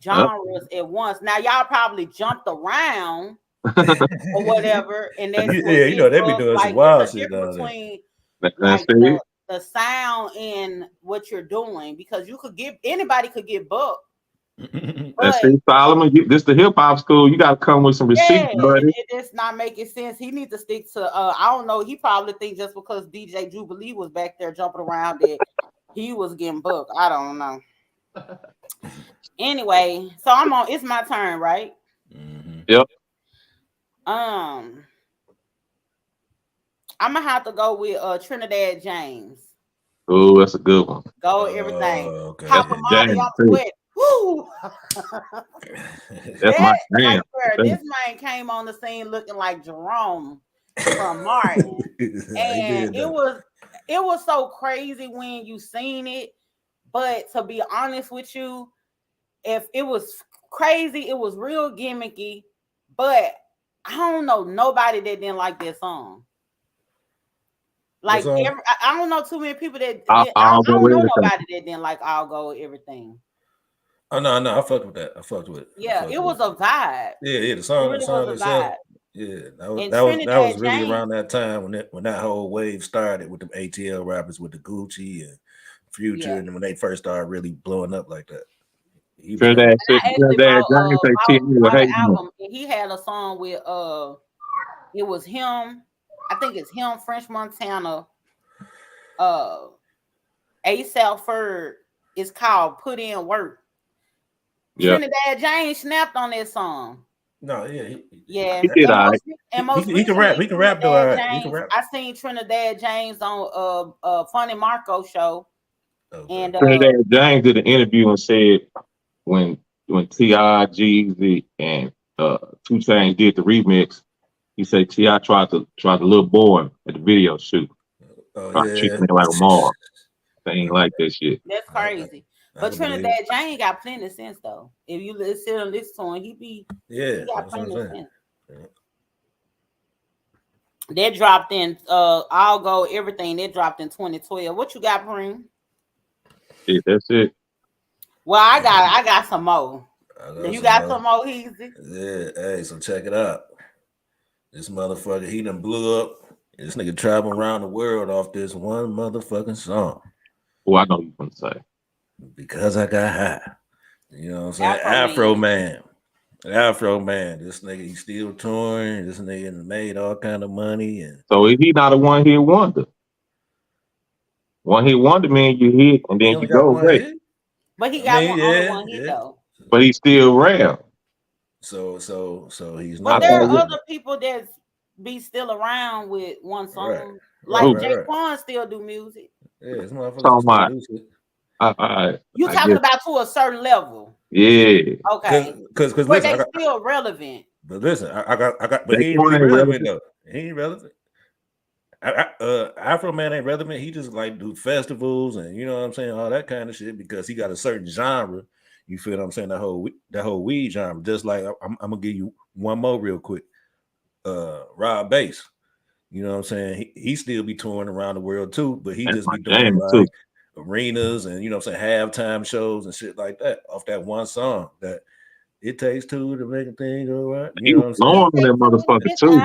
genres at once. Now y'all probably jumped around or whatever, and that's they be doing some wild shit down there. Between like the sound and what you're doing, because anybody could get booked. Solomon, this the hip hop school. You gotta come with some receipts, buddy. It's not making sense. He needs to stick to I don't know. He probably thinks just because DJ Jubilee was back there jumping around that he was getting booked. I don't know. Anyway, so it's my turn, right? Mm-hmm. Yep. I'm gonna have to go with Trinidad James. Oh, that's a good one. Go everything. Okay. Papa Molly, I'm sweat. Woo! That's my man. This man came on the scene looking like Jerome from Martin, and it was so crazy when you seen it. But to be honest with you, if it was crazy, it was real gimmicky. But I don't know nobody that didn't like that song. Like I don't know too many people that I don't know nobody that didn't like I'll Go With Everything. Oh no, I fucked with that. I fucked with it. Yeah, it was a vibe. Yeah, the song was a vibe. Yeah, that was really around that time when that whole wave started with the ATL rappers with the Gucci and Future, and when they first started really blowing up like that. He had a song with it was him. I think it's him, French Montana, ASAP Ferg. It's called Put In Work. Yep. Trinidad James snapped on that song. No, yeah, he did. He can rap. He can rap though. He can rap. I seen Trinidad James on Funny Marco show. Okay. And Trinidad James did an interview and said when T.I., Jeezy, and 2 Chainz did the remix, he said T.I. tried to little boy at the video shoot. Treating me like a mom. They ain't like that shit. That's crazy. But Trinidad James got plenty of sense though. If you sit and listen to him, he got plenty of sense. Yeah. That dropped in I'll go everything that dropped in 2012. What you got, Preem? Yeah, that's it. Well, I got some more. You got some more easy? Yeah, hey, so check it out. This motherfucker, he done blew up. This nigga traveling around the world off this one motherfucking song. Oh, I know what you're gonna say. Because I got high. You know what I'm saying? Afro Man. This nigga, he still touring. This nigga made all kind of money. And so is he not a one-hit wonder? One-hit wonder, man, you hit and then you go away. But he got one hit though. But he's still around. So he's not. But there are other people that be still around with one song. Right. Like Jaquan still do music. Yeah, this motherfucker still do shit. You talking about to a certain level? Yeah. Okay. Because but listen, they still relevant. But listen, but he ain't relevant though. He ain't relevant. Afro Man ain't relevant. He just like do festivals and you know what I'm saying, all that kind of shit because he got a certain genre. You feel what I'm saying? That whole weed genre. Just like I'm gonna give you one more real quick. Rob Bass. You know what I'm saying? He still be touring around the world too, but he just be doing like arenas and you know what I'm saying, halftime shows and shit like that off that one song that it takes two to make a thing go right. You know what I'm saying? That motherfucker too.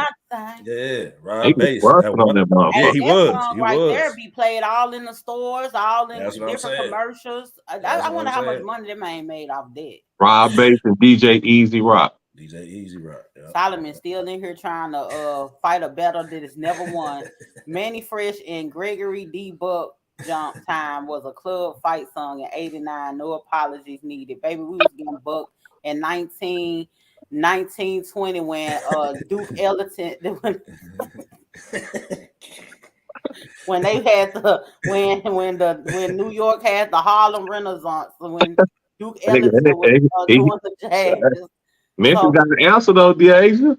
Yeah, Rob Bass. Yeah, he was. There be played all in the stores, all in different commercials. I wonder how much money that man made off that. Rob Bass and DJ Easy Rock. DJ Easy Rock. Yeah. Solomon still in here trying to fight a battle that has never won. Manny Fresh and Gregory D. Buck Jump Time was a club fight song in '89. No apologies needed. Baby, we was getting bucked in 1920 when Duke Ellington when they had when New York had the Harlem Renaissance, when Duke Ellington was doing the jazz. Memphis got an answer though, Deasia.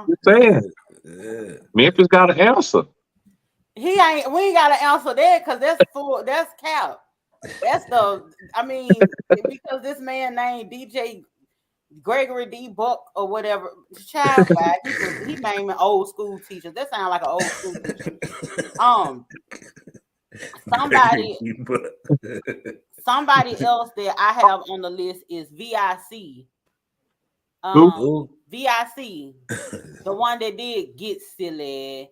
Just saying. Yeah. Memphis got an answer. We ain't got an answer there because that's cap. That's because this man named DJ Gregory D. Buck or whatever, child back. He naming old school teachers. That sounds like an old school teacher. Somebody else that I have on the list is VIC. VIC, the one that did Get Silly,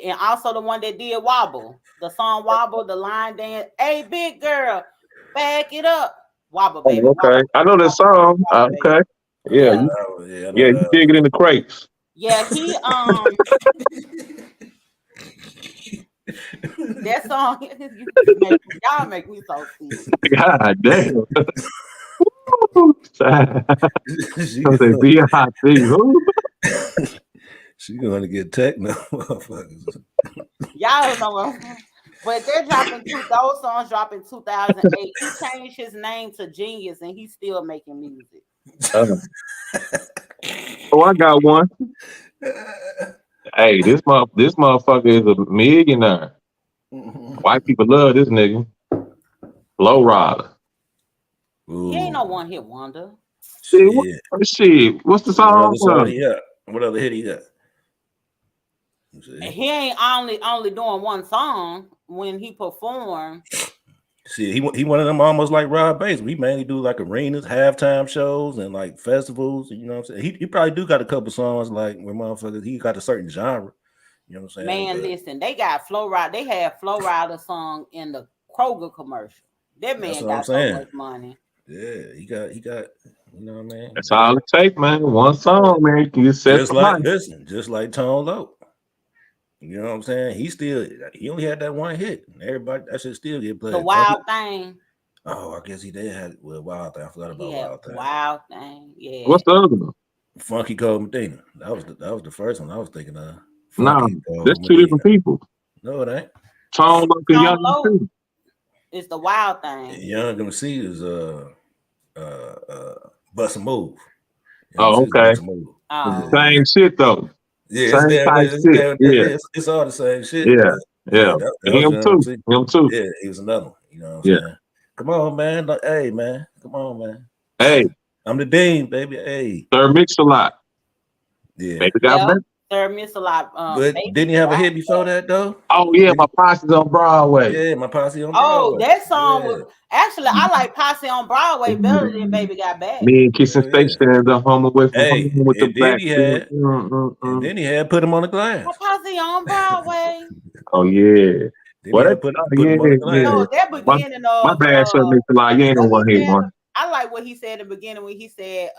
and also the one that did Wobble, the song Wobble, the line dance. Hey, big girl, back it up, Wobble, baby. Okay, Wobble, I know that song. Wobble, okay, yeah, you dig it in the crates. Yeah, he that song. Y'all make me so sick. God damn. She gonna get techno, motherfuckers. Y'all know, but they're dropping those songs drop in 2008. He changed his name to Genius, and he's still making music. Oh, I got one. Hey, this motherfucker is a millionaire. White people love this nigga. Low Rider. He ain't no one hit wonder. Shit. What's the song? What other hit he got? He ain't only doing one song when he performed. See, he one of them almost like Rob Bass. We mainly do like arenas, halftime shows, and like festivals. You know what I'm saying? He probably do got a couple songs like where motherfuckers. He got a certain genre. You know what I'm saying? Man, listen, they got Flo Rida. They had Flo Rida song in the Kroger commercial. That man got so much money. Yeah, he got. You know what I mean? That's all it takes, man. One song, man. You can set just like Tone Loc. You know what I'm saying? He only had that one hit. Everybody that should still get played. The Wild Thing. Oh, I guess he did have Wild Thing. I forgot about Wild Thing. Wild Thing, yeah. What's the other one? Funky Cold Medina. That was the first one I was thinking of. No, that's two different people. No, it ain't. Tone Loc and Young MC. It's the Wild Thing. Young MC is Bust a Move. Oh, okay. Same shit though. Yeah, it's all the same shit. Yeah. Him too. Yeah, he was another one. You know what I'm saying? Come on, man. Hey, man. Come on, man. Hey, I'm the dean, baby. Hey. Sir Mix-a-Lot. Yeah. Baby got back. Sir Mix-a-Lot. But Baby didn't he have a got hit before that, though? Oh yeah, my posse's on Broadway. Yeah, my posse on Oh, Broadway. that song Yeah. was actually I like Posse on Broadway better than Baby Got Back. Me and Kissing Hell yeah. Station the home away from Hey, home with the and then back. he had, and then he had put him on the glass. My Posse on Broadway. Oh yeah. Then What? he had put Oh, him on the yeah, glass. No, that My, beginning my of bad, Sir Mix-a-Lot. You ain't no what one he hit said, one. I like what he said in the beginning when he said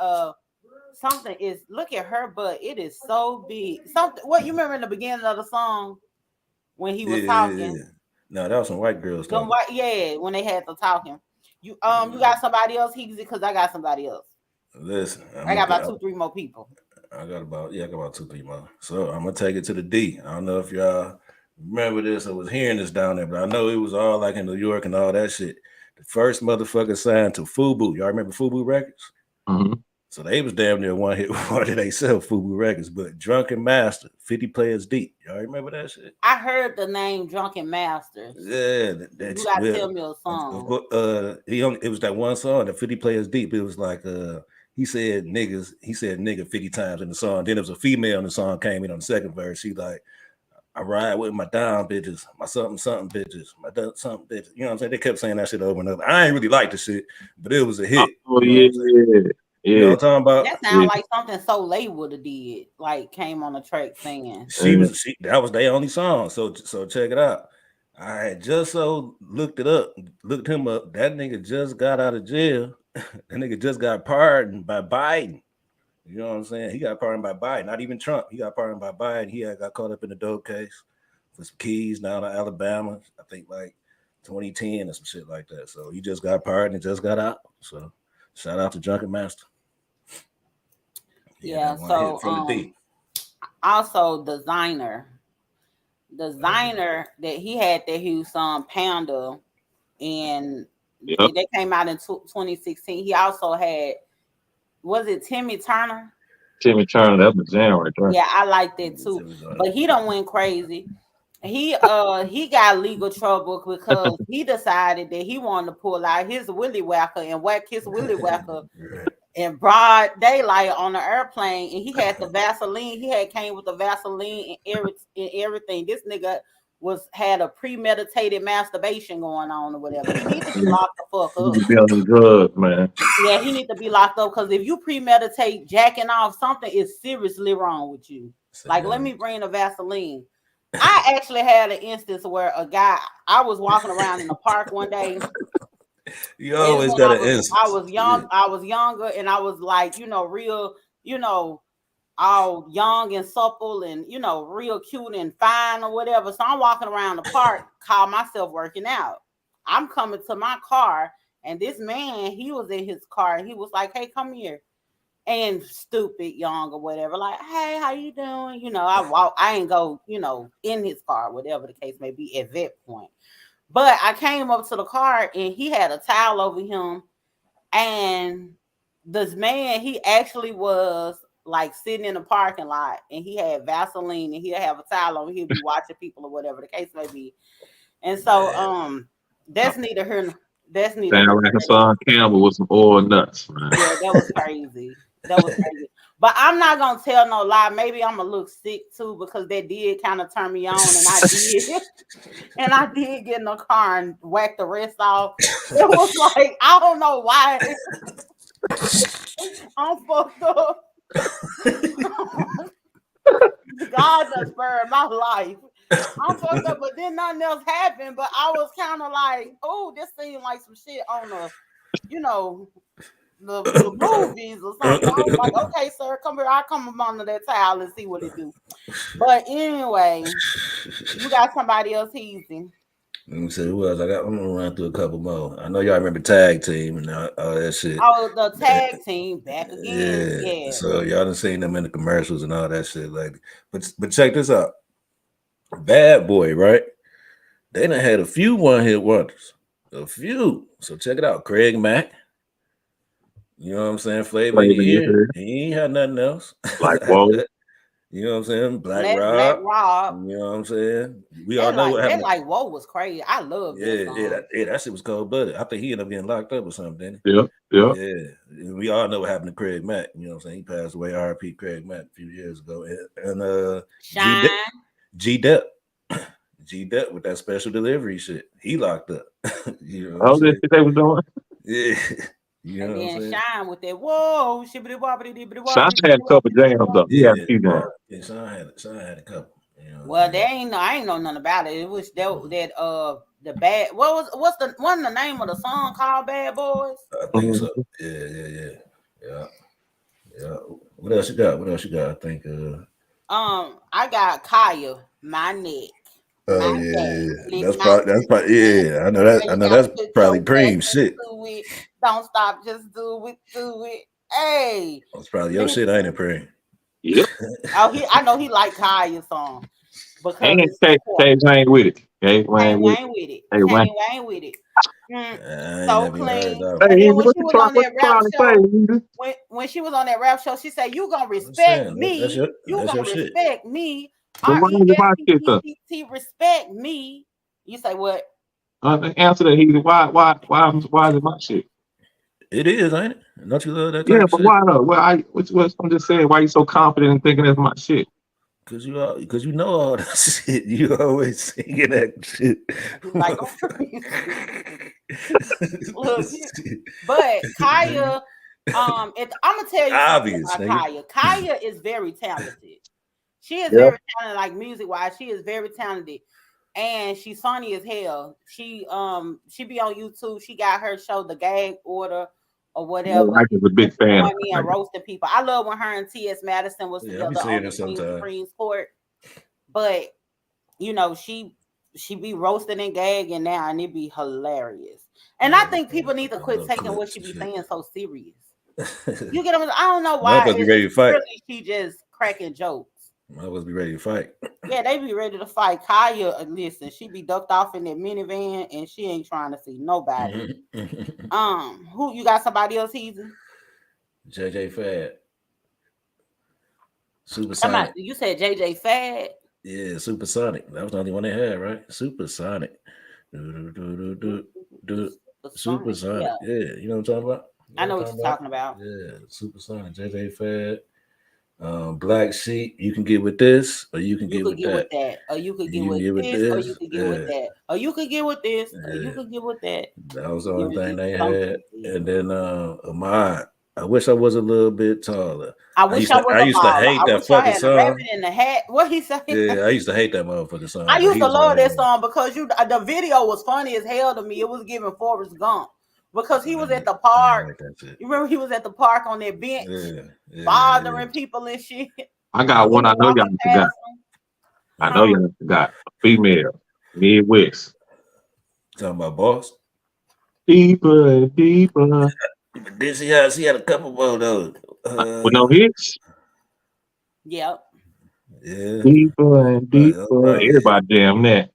something is look at her butt, it is so big. Something what you remember in the beginning of the song when he was talking? No, that was some white girls talking. When they had the talking. You got somebody else, because I got somebody else. Listen, I got about 2-3 more people. I got about 2-3 more. So I'm gonna take it to the D. I don't know if y'all remember this or was hearing this down there, but I know it was all like in New York and all that shit. The first motherfucker signed to FUBU. Y'all remember FUBU Records? Mm-hmm. So they was damn near one hit wonder they sell FUBU Records, but Drunken Master, 50 Players Deep. Y'all remember that shit? I heard the name Drunken Masters. Yeah, you gotta tell me a song. It was that one song, the 50 Players Deep. It was like he said nigga 50 times in the song. Then there was a female in the song came in on the second verse. She like, I ride with my down bitches, my something bitches, my something bitches. You know what I'm saying? They kept saying that shit over and over. I ain't really like the shit, but it was a hit. Oh you know yeah. You know what I'm talking about? That sounds like something Soleil would have did, like came on the track singing. That was their only song. So check it out. I had just looked him up. That nigga just got out of jail. That nigga just got pardoned by Biden. You know what I'm saying? He got pardoned by Biden, not even Trump. He got pardoned by Biden. He got caught up in the dope case for some keys down to Alabama. I think like 2010 or some shit like that. So he just got pardoned and just got out. So shout out to Drunken Master. Yeah, so from the D. Also designer that he had that huge song Panda, and they came out in 2016. He also had, was it Timmy Turner? Timmy Turner, that was jam right there. Yeah, I like that too. But he don't went crazy. He got legal trouble because he decided that he wanted to pull out his willy whacker and whack his willy whacker in broad daylight on the airplane, and he had the Vaseline. He came with the Vaseline and everything. This nigga had a premeditated masturbation going on or whatever. He needs to be locked the fuck up. He be on drugs, man. Yeah, he needs to be locked up because if you premeditate jacking off, something is seriously wrong with you. Like, let me bring the Vaseline. I actually had an instance where I was walking around in the park one day. You always got an instance. I was younger, and I was like, real, all young and supple and, real cute and fine or whatever. So I'm walking around the park, call myself working out. I'm coming to my car, and this man, he was in his car, and he was like, hey, come here. And stupid, young or whatever, like, hey, how you doing? I ain't go, in his car, whatever the case may be at that point. But I came up to the car, and he had a towel over him. And this man, he actually was like sitting in the parking lot, and he had Vaseline, and he'll have a towel on. He'll be watching people or whatever the case may be. And so, that's neither here. That's neither. Sound like a song Campbell with some oil nuts, man. Yeah, that was crazy. But I'm not gonna tell no lie. Maybe I'm gonna look sick too, because that did kind of turn me on, and I did get in the car and whack the rest off. It was like, I don't know why. I'm fucked up. God done spared my life. I'm fucked up, but then nothing else happened. But I was kind of like, oh, this seemed like some shit on the movies or something. I was like, okay, sir, come here. I'll come up under that towel and see what it do. But anyway, you got somebody else teasing. Let me see who else. I'm gonna run through a couple more. I know y'all remember Tag Team and all that shit. Oh, the Tag Team back again. Yeah. So y'all done seen them in the commercials and all that shit lately. But check this out. Bad Boy, right? They done had a few one-hit wonders. A few. So check it out. Craig Mack. You know what I'm saying? Flavor in your ear. He ain't had nothing else. Like, whoa. You know what I'm saying? Black Black Rob. Rob. You know what I'm saying? We all know what happened. That like whoa was crazy. I love that song. That shit was cold blooded. I think he ended up getting locked up or something, didn't he? Yeah. Yeah. We all know what happened to Craig Mack. You know what I'm saying? He passed away, R.I.P. Craig Mack a few years ago. And Shine. G Dep with that special delivery shit. He locked up. You know what Oh, that shit they was doing. Yeah. You know and what I'm then saying? Shine with that whoa, shibbity wobbity dibbity Sean wobbity. had a couple jams though. He had a few jams. Yeah, Sean had a couple. You know well, I ain't know nothing about it. It was that the bad. What's the name of the song called Bad Boys? I think so. Yeah. What else you got? I think I got Kaya, My Neck. Oh My yeah. neck, That's probably yeah. I know that's probably cream shit. Don't stop, just do it. Hey, That's probably your shit, ain't it, Preem? Yep. I know he like Kaya's song because And it's K-Wayne with it. K-Wayne with it. K-Wayne with it. So clean. And then when she was on that rap show, when she was on that rap show, she said, "You gonna respect me? You gonna respect me? R-E-S-P-E-C-T, respect me." You say what? Answer that. Why is it my shit? It is, ain't it? Don't you love that? Yeah, but why though? Well, I'm just saying, why you so confident in thinking that's my shit? Because you know all that shit. You always singing that shit. Like, but Kaya, I'm gonna tell you something about Kaya. Kaya is very talented. She is very talented, like music wise. She is very talented, and she's funny as hell. She be on YouTube. She got her show, The Gag Order, or whatever. I was a big fan. And roasting people. I love when her and T.S. Madison was together on the Supreme Court. But you know, she be roasting and gagging now, and it be hilarious. And I think people need to quit taking what she be saying so serious. You get them? I don't know why. Be ready to fight. Really, she just cracking jokes. I was be ready to fight. Yeah, they be ready to fight. Kaya, listen, she be ducked off in that minivan, and she ain't trying to see nobody. Who you got? Somebody else, Easy? JJ Fad. Supersonic. You said JJ Fad. Yeah, Supersonic. That was the only one they had, right? Supersonic. Supersonic. Yeah, you know what I'm talking about? I know what you're talking about. Yeah, Supersonic. JJ Fad. Black Sheep. You can get with this, or you can get with that. Or you could get with this, or you could get with that. Or you could get with this, or you could get with that. That was the only thing they had. And then Ahmad. I wish I was a little bit taller. I used to hate that fucking song. In the hat. What he said? Yeah, I used to hate that motherfucking song. I used to love that song because the video was funny as hell to me. It was giving Forrest Gump because he was at the park. You remember he was at the park on that bench, bothering people and shit. I got one. I know y'all forgot. I know y'all forgot. A female, Midwest. Talking about Boss. Deeper. But then she had a couple more though. With no hits. Yep. Yeah. Deeper. Everybody damn that.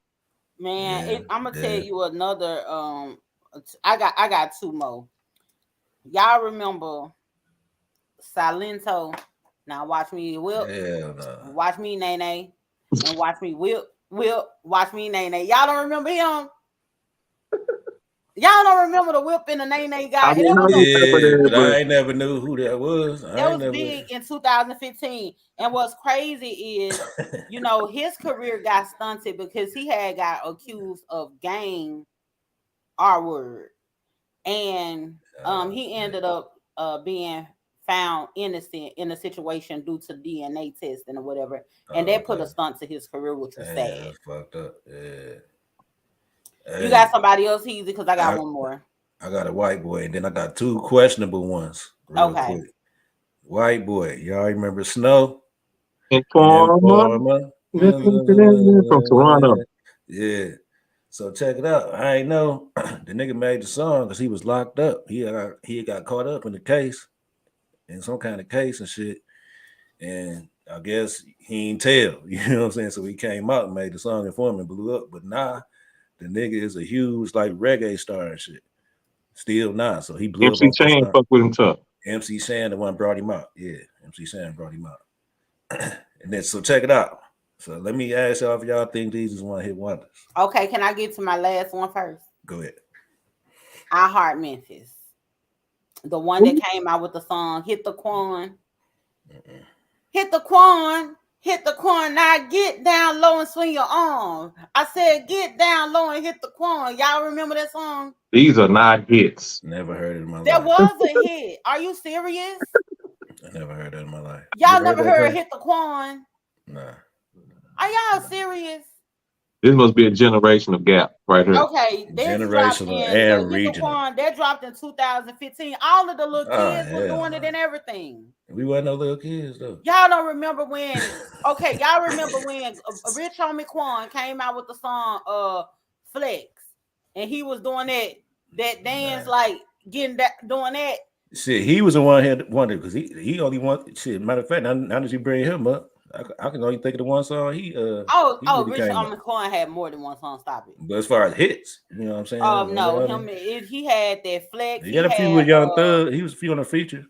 Man, I'm gonna tell you another. I got two more. Y'all remember Silento? Now watch me Whip. Watch me Nene. And watch me Whip. Watch me Nene. Y'all don't remember him? Y'all don't remember the Whip and the Nene guy? But I ain't never knew who that was. That was big in 2015. And what's crazy is, you know, his career got stunted because he had got accused of gang R-word. And he ended up being found innocent in a situation due to DNA testing or whatever. And that put a stunt to his career, which was sad. That's fucked up. Yeah. You got somebody else, Easy, because I got one more. I got a white boy, and then I got two questionable ones. Okay. Quick. White boy, y'all remember Snow? Informer. From Toronto. Yeah. So check it out. I ain't know the nigga made the song because he was locked up. He got caught up in the case, in some kind of case and shit. And I guess he ain't tell. You know what I'm saying? So he came out and made the song Informer and blew up. But the nigga is a huge like reggae star and shit. Still not. So he blew MC up. Shane fuck with him tough. MC Shane, the one brought him out. Yeah, MC Shane brought him out. And then so check it out. So let me ask y'all if y'all think these is one hit wonders. Okay, can I get to my last one first? Go ahead. I Heart Memphis. The one that came out with the song Hit the Quan. Hit the Quan. Hit the Quan. Now get down low and swing your arm. I said get down low and hit the Quan. Y'all remember that song? These are not hits. Never heard it in my life. That was a hit. Are you serious? I never heard that in my life. Y'all never heard Hit the Quan? Nah. Are y'all serious? This must be a generational gap right here. Okay, generational and regional. That dropped in 2015. All of the little kids were doing it and everything. We wasn't no little kids though. Y'all don't remember when? Okay, y'all remember when Rich Homie Quan came out with the song Flex, and he was doing that dance like getting that doing that. Shit, he was the one here wondered because he only wanted shit. Matter of fact, now that you bring him up, I can only think of the one song he really Rich Homie Quan had more than one song. Stop it. But as far as hits, you know what I'm saying? No, he had that Flex. He had a few with Young Thug. He was a few on the feature.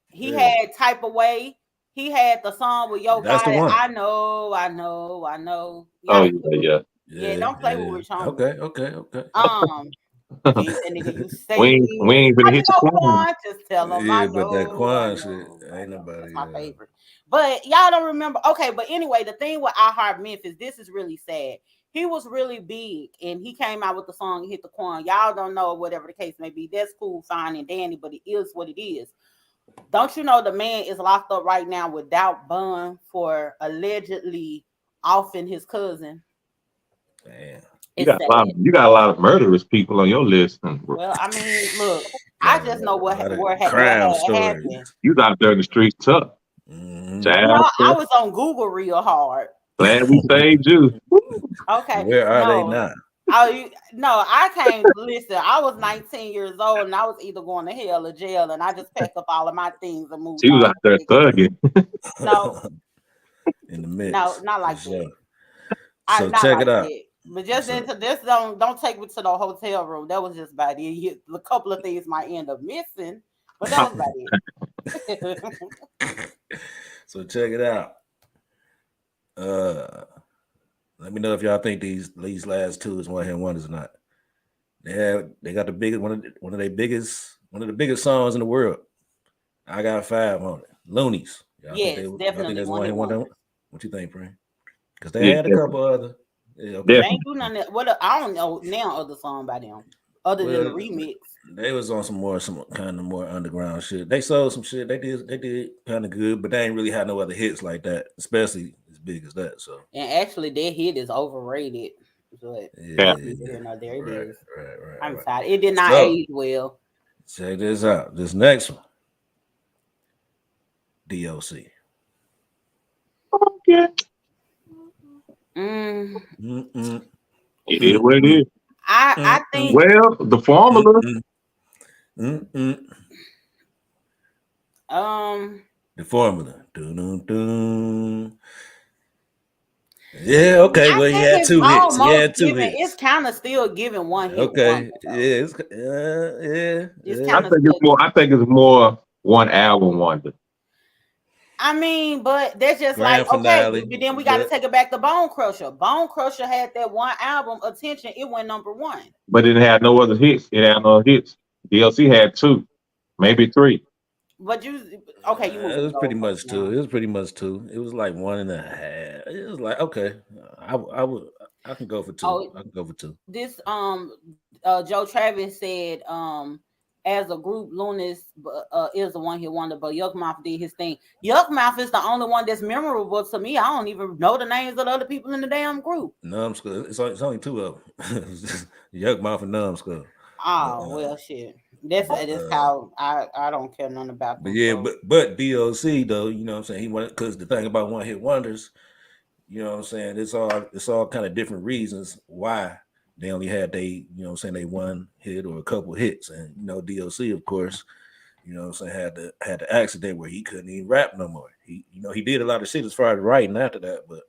He had Type of Way. He had the song with Yo That's Guy. The one. I know. Yeah, don't play with Rich Homie. Okay. We ain't gonna hit the Quan. Just tell them. Yeah, but that Quan shit ain't nobody. That's my favorite. But y'all don't remember. Okay, but anyway, the thing with I Heart Memphis, this is really sad. He was really big, and he came out with the song Hit the Quan. Y'all don't know, whatever the case may be. That's cool, fine, and dandy, but it is what it is. Don't you know the man is locked up right now without bond for allegedly offing his cousin? Damn. You got a lot of murderous people on your list. Well, I mean, look, I just know what happened. You out there in the streets tough. I was on Google real hard. Glad we saved you. Okay. Where are they now? I can't listen. I was 19 years old and I was either going to hell or jail, and I just packed up all of my things and moved. She was out there thugging. No. In the mix. No, not like that. So check it out. But just into this, don't take me to the hotel room. That was just about it. A couple of things might end up missing, but that was about it. So check it out. Let me know if y'all think these last two is one hit wonders or not. They got the biggest one of the biggest songs in the world. I got 5 on it. Loonies. Yes, definitely one hit wonder. What you think, Pray? Because they had a couple other. Yeah, okay. They ain't do nothing. I don't know now other song by them other than the remix. They was on some kind of more underground shit. They sold some shit. They did kind of good, but they ain't really had no other hits like that, especially as big as that. So and actually, their hit is overrated. But there it is. Right. I'm sorry, it did not age well. Check this out. This next one, DOC. Okay. It is what it is. I think. Well, the formula. The formula. Yeah. Okay. Well, you had 2 hits. Yeah, 2 hits. It's kind of still giving one hit. Okay. Yeah. I think it's more one album wonder. I mean, but that's just Grand like finale, okay. But then we got to take it back to Bone Crusher. Bone Crusher had that one album, Attention. It went #1, but it had no other hits. It had no hits. DLC had 2, maybe 3. But you it was pretty much 2. It was pretty much 2. It was like 1.5. It was like okay. I can go for 2. I can go for 2. This Joe Travis said as a group, Lunas is the one hit wonder, but Yuck Mouth did his thing. Yuck Mouth is the only one that's memorable to me. I don't even know the names of the other people in the damn group. Numbskull. It's only 2 of them. Yuck Mouth and Numbskull. Oh well, shit. That's how I don't care nothing about them. But yeah, but DOC though, you know what I'm saying? He wanted, because the thing about one hit wonders, you know what I'm saying? It's all kind of different reasons why they only had they one hit or a couple hits. And DOC, of course, you know what I'm saying, had the accident where he couldn't even rap no more. He did a lot of shit as far as writing after that, but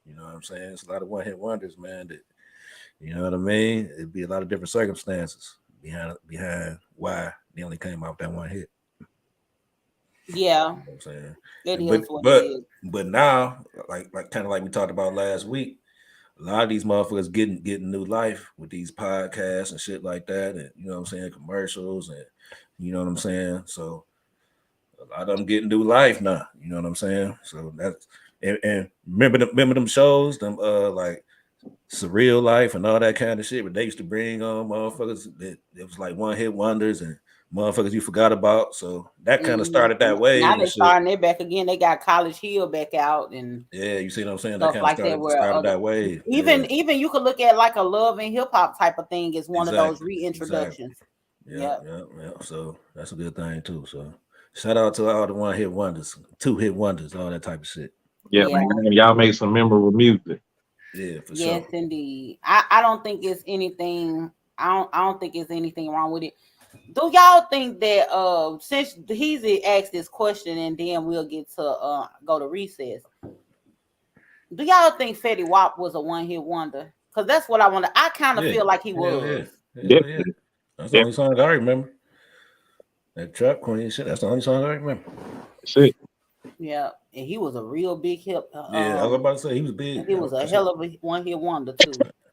you know what I'm saying? It's a lot of one hit wonders, man, that you know what I mean? It'd be a lot of different circumstances behind why they only came out that one hit. Yeah, You know what I'm saying? it And is what it is. but now, like kind of like we talked about last week, a lot of these motherfuckers getting new life with these podcasts and shit like that, and you know what I'm saying, commercials, and you know what I'm saying. So a lot of them getting new life now. You know what I'm saying. So that's and remember them shows, them like Surreal Life and all that kind of shit. But they used to bring on motherfuckers that it was like one hit wonders and motherfuckers you forgot about. So that kind of started that Now wave they and shit. starting it back again. They got College Hill back out and Yeah, you see what I'm saying? That stuff kind of like that. Where started that wave. even you could look at like a love and hip hop type of thing as one of those reintroductions. Yeah. So that's a good thing too. So shout out to all the one hit wonders, two hit wonders, all that type of shit. Yeah, man. Y'all make some memorable music. Yeah, for yes, sure. Indeed. I don't think it's anything. I don't think it's anything wrong with it. Do y'all think that since he's asked this question and then we'll get to go to recess? Do y'all think Fetty Wap was a one-hit wonder? Because that's what I want to. I kind of feel like he was. Yeah. That's the only song I remember. That Trap Queen shit. That's the only song I remember. Shit. Yeah, and he was a real big hip. Yeah, I was about to say he was big. He was a hell of a one-hit wonder too.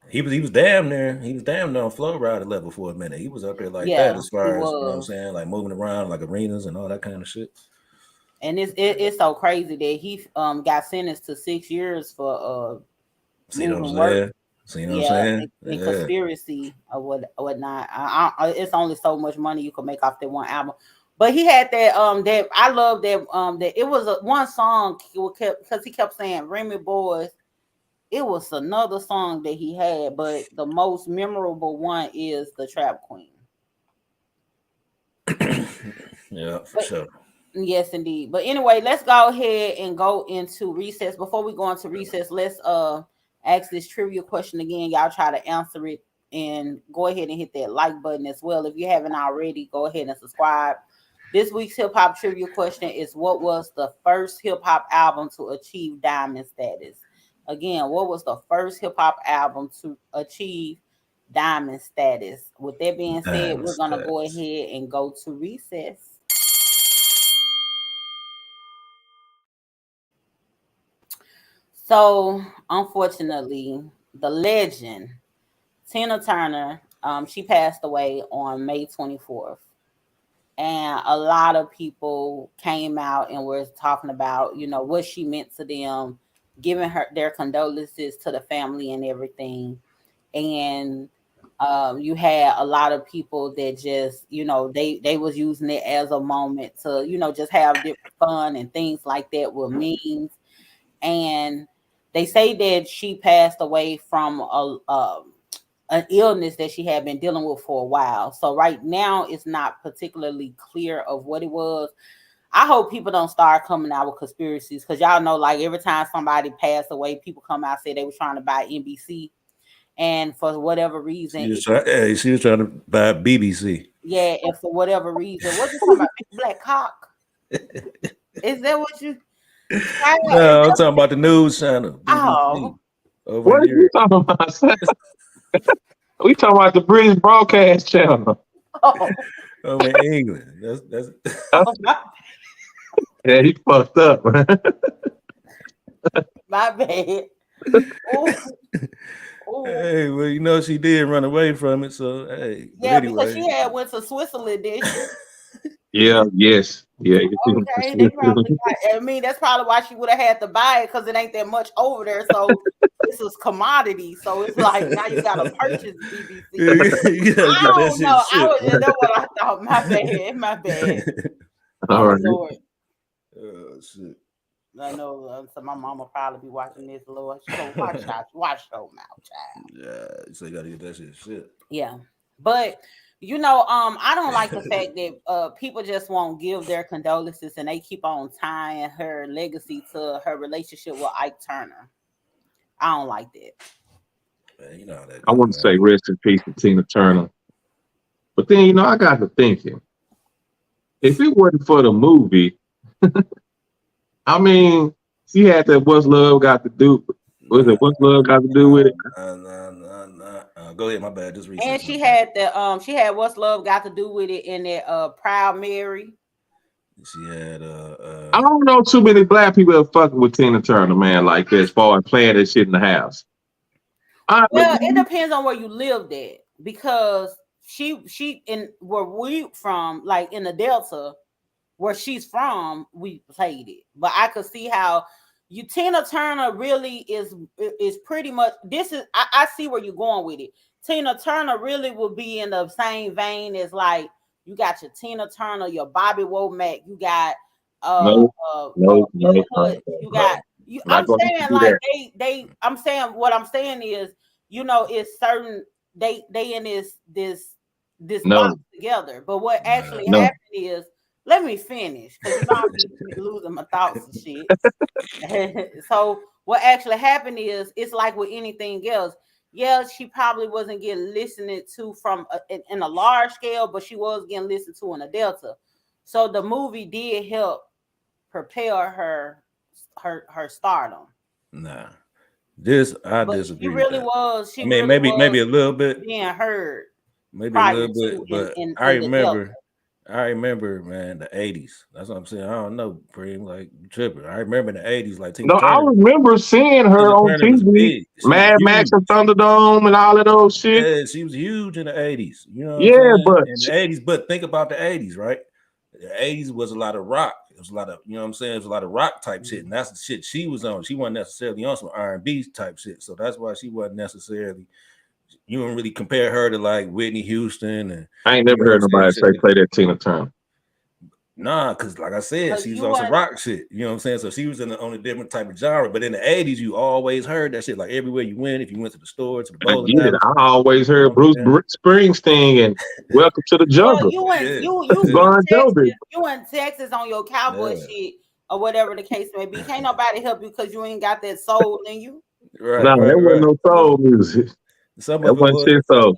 He was damn near on Flow Rider level for a minute. He was up there like that as far as you know what I'm saying, like moving around like arenas and all that kind of shit. And it's so crazy that he got sentenced to 6 years for See what I'm saying? See what I'm saying? And conspiracy or whatnot. It's only so much money you can make off that one album. But he had that that I love that that it was one song because he kept saying Remy Boys. It was another song that he had, but the most memorable one is the Trap Queen. Yeah, for sure. Yes, indeed. But anyway, let's go ahead and go into recess. Before we go into recess, let's ask this trivia question again. Y'all try to answer it and go ahead and hit that like button as well. If you haven't already, go ahead and subscribe. This week's hip hop trivia question is: what was the first hip hop album to achieve diamond status? Again, what was the first hip hop album to achieve diamond status? With that being said, we're gonna go ahead and go to recess. So, unfortunately, the legend Tina Turner, she passed away on May 24th. And a lot of people came out and were talking about, you know, what she meant to them, giving her their condolences to the family and everything. And you had a lot of people that just, you know, they was using it as a moment to, you know, just have different fun and things like that with memes. And they say that she passed away from an illness that she had been dealing with for a while. So right now it's not particularly clear of what it was. I hope people don't start coming out with conspiracies because y'all know, like every time somebody passed away, people come out and say they were trying to buy NBC, and for whatever reason, she was trying to buy BBC. Yeah, and for whatever reason, what you talking about? Big Black Cock? Is that what you? No, I'm talking about the news channel. BBC, what are you talking about? We talking about the British broadcast channel. Over in England. That's yeah, he fucked up. My bad. Ooh. Hey, well, you know she did run away from it, so hey. Yeah, anyway. Because she had went to Switzerland, didn't she? Yeah, yes. Yeah. Okay, they probably I mean, that's probably why she would have had to buy it because it ain't that much over there. So this is commodity. So it's like now you gotta purchase BBC. I don't know. I know what I thought. My bad. All right. Oh shit. I know. So my mama probably be watching this, Lord. So watch your mouth, child. Yeah, so you gotta get that shit. Yeah, but. You know, I don't like the fact that people just won't give their condolences and they keep on tying her legacy to her relationship with Ike Turner. I don't like that. Man, you know how that goes, I want to say rest in peace to Tina Turner. But then, you know, I got to thinking, if it wasn't for the movie, I mean, she had that What's Love Got to Do? What's Love Got to Do with it? Go ahead, my bad. Just and she had the she had What's Love Got to Do with it in that Proud Mary. She had I don't know too many black people that fucking with Tina Turner, man, like as far as playing that shit in the house. Well, it depends on where you lived at, because she in where we from, like in the Delta, where she's from, we played it. But I could see how Tina Turner really is pretty much, this is I see where you're going with it. Tina Turner really will be in the same vein as, like, you got your Tina Turner, your Bobby Womack, you got No, Billy Hutch, you got you. I'm saying, like, they I'm saying, what I'm saying is, it's certain, they in this box together. But what actually happened is, let me finish, because I'm losing my thoughts and shit. So what actually happened is, it's like with anything else. Yeah, she probably wasn't getting listened to from in a large scale, but she was getting listened to in a Delta. So the movie did help prepare her stardom. Nah, I disagree. She really with that. was. She maybe was maybe a little bit being heard. Maybe a little bit, but I remember, man, the 80s. That's what I'm saying. I don't know, Preem, like, tripping. I remember in the 80s, like, Tina Turner. I remember seeing her on TV, Mad Max and Thunderdome and all of those shit. Yeah, she was huge in the 80s. You know what I'm saying? But in the 80s, but think about the 80s, right? The 80s was a lot of rock. It was a lot of, you know what I'm saying? It was a lot of rock type shit. And that's the shit she was on. She wasn't necessarily on some R&B type shit. So that's why she wasn't necessarily, you don't really compare her to, like, Whitney Houston. And I ain't never heard nobody say play that Tina Turner. Nah, because like I said, she's on some rock shit. You know what I'm saying? So she was on a different type of genre. But in the 80s, you always heard that shit. Like, everywhere you went, if you went to the store, to the bowling alley, I always heard Bruce Springsteen and Welcome to the Jungle. You in Texas on your cowboy shit or whatever the case may be. Can't nobody help you because you ain't got that soul in you. Right. No, there wasn't no soul music. Some of it was shit soul.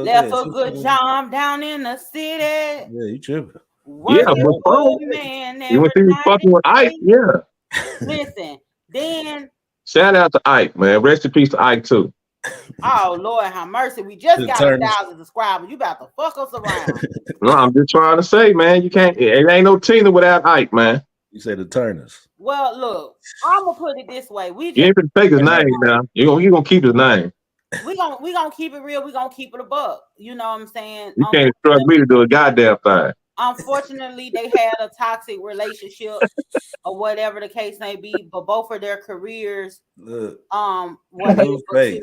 Left a good job down in the city. Yeah, you tripping. Before you went through fucking with Ike. Yeah. Listen, then shout out to Ike, man. Rest in peace to Ike too. Oh Lord, have mercy. We just got 1,000 subscribers. You about to fuck us around. No, I'm just trying to say, man. You can't. It ain't no Tina without Ike, man. You say the Turners. Well, look, I'm gonna put it this way. You ain't gonna take his name now. You gonna keep his name. We gonna keep it real. We gonna keep it a buck. You know what I'm saying? You can't trust me to do a goddamn thing. Unfortunately, they had a toxic relationship or whatever the case may be, but both of their careers, were Blueface.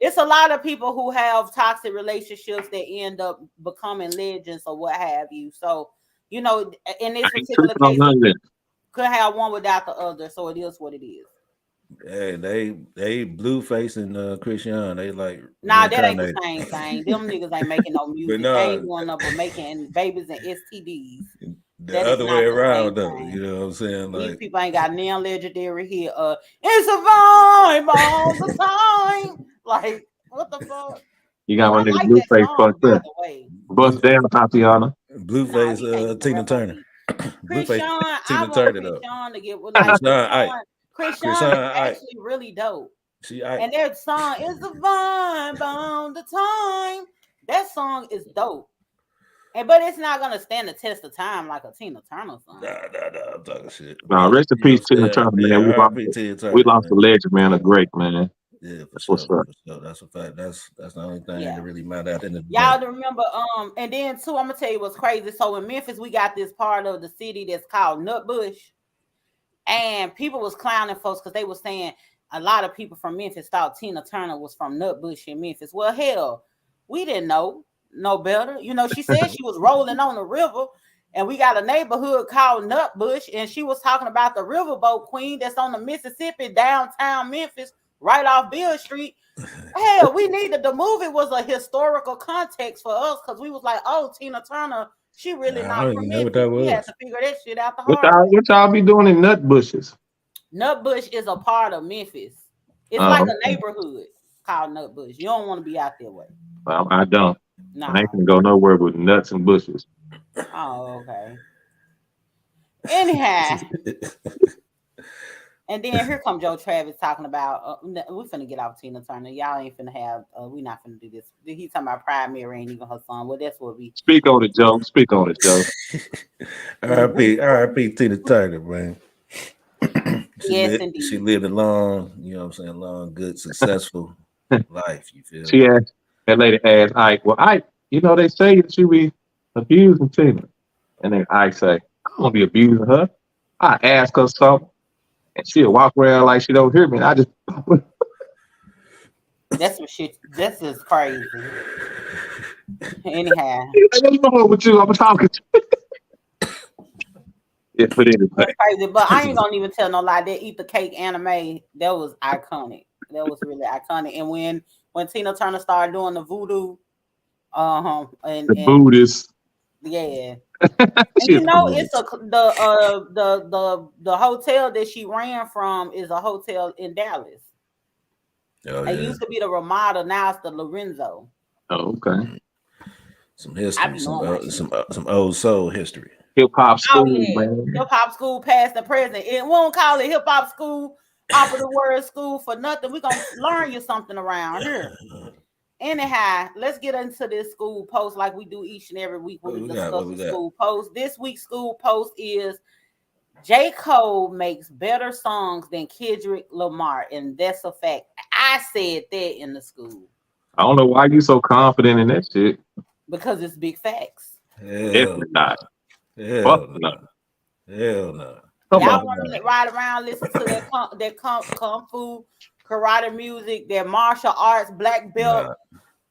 It's a lot of people who have toxic relationships that end up becoming legends or what have you. So, in this particular case, could have one without the other. So it is what it is. Hey, they Blueface and Christian, they like, nah, that ain't the same thing. Them niggas ain't making no music. They ain't doing nothing but making babies and STDs. The other way around, though. You know what I'm saying? Like, these people ain't got neon legendary here. It's a vibe all the time. Like, what the fuck? You got one nigga Blueface fucked up. Bust down, Tatiana. Blueface, Tina Turner. Christian, I want Christian to get with like Christian actually really dope. And that song is the vibe on the time. That song is dope. But it's not gonna stand the test of time like a Tina Turner song. Nah, I'm talking shit. Nah, rest in peace, Tina Turner, man. We lost a legend, man, a great man. Yeah, for sure. For sure. That's a fact. That's the only thing that really matters. Y'all remember, and then too, I'm gonna tell you what's crazy. So in Memphis, we got this part of the city that's called Nutbush. And people was clowning folks because they were saying a lot of people from Memphis thought Tina Turner was from Nutbush in Memphis. Well, hell, we didn't know no better. She said she was rolling on the river, and we got a neighborhood called Nutbush, and she was talking about the riverboat queen that's on the Mississippi, downtown Memphis, right off Beale Street. Hell, we needed the movie was a historical context for us because we was like, oh, Tina Turner. She really not from Memphis. We had to figure that shit out the hard way. What y'all be doing in Nutbushes? Nutbush is a part of Memphis. It's like a neighborhood called Nutbush. You don't want to be out that way. I don't. Nah. I ain't gonna go nowhere with nuts and bushes. Oh, okay. Anyhow. And then here come Joe Travis talking about we finna get off Tina Turner. Y'all ain't finna have we not finna do this. He talking about Primary ain't even her song. Well, that's what we Speak on it, Joe. Speak on it, Joe. R.I.P. Tina Turner, man. yes, indeed. She lived a long, you know what I'm saying, long, good, successful life. You feel She asked that lady asked Ike, well, Ike, they say that she be abusing Tina. And then Ike say, I don't be abusing her. I ask her something, and she'll walk around like she don't hear me. And I just That's some shit. This is crazy. Anyhow, what's wrong with you? I'm talking to you. Yeah, but anyway. that's crazy. But I ain't gonna even tell no lie. That Eat the Cake anime, that was iconic. That was really iconic. And when Tina Turner started doing the voodoo, and Buddhist. yeah. And it's the hotel that she ran from is a hotel in Dallas. Oh, it used to be the Ramada, now it's the Lorenzo. Oh, okay. Some history, some old soul history. Hip hop school, man. Hip hop school, past and present. We won't call it hip hop school, opposite word school for nothing. We're gonna learn you something around here. Anyhow, let's get into this school post like we do each and every week when we discuss the school post. This week's school post is J. Cole makes better songs than Kendrick Lamar, and that's a fact. I said that in the school. I don't know why you so confident in that shit. Because it's big facts. Definitely not. Hell no. Hell no. Y'all want me to ride around, listen to that kung fu, karate music, that martial arts, black belt,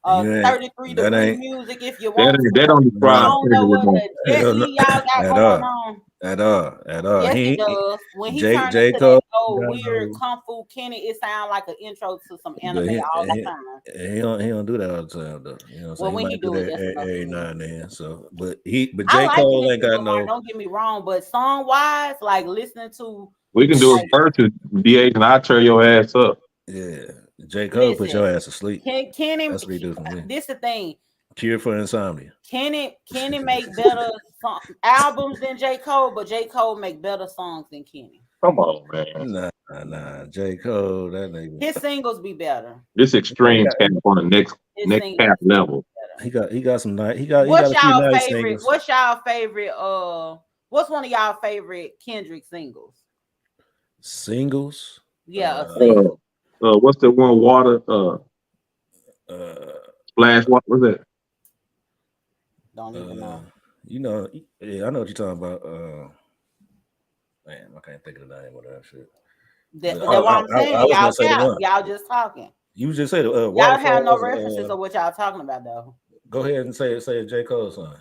33 degree music if you want to. That don't I don't know what the Jet Li y'all got going on. At all. Yes, he does. When he turned into that weird kung fu Kenny, it sounds like an intro to some anime all the time. He don't do that all the time though. You know what I'm saying? When he do it, every now and then. So, but J. Cole ain't got no. Don't get me wrong, but song wise, like listening to, we can do it versus DH, and I tear your ass up. Yeah, J. Cole put your ass to sleep. Kenny, that's what he do for me. This the thing. Cure for insomnia. Kenny make better albums than J. Cole, but J. Cole make better songs than Kenny. Come on, man. Nah. J. Cole, that nigga. His singles be better. This extreme cap on the next cap level. He got some nice. What's y'all favorite? What's y'all favorite? What's one of y'all favorite Kendrick singles? Singles? Yeah, what's the one? Water. Splash. What was that? Don't even know. Yeah, I know what you're talking about. Man, I can't think of the name of that shit. That's what I'm saying. Y'all just talking. You just said y'all have no references of what y'all talking about though. Go ahead and say a J. Cole song.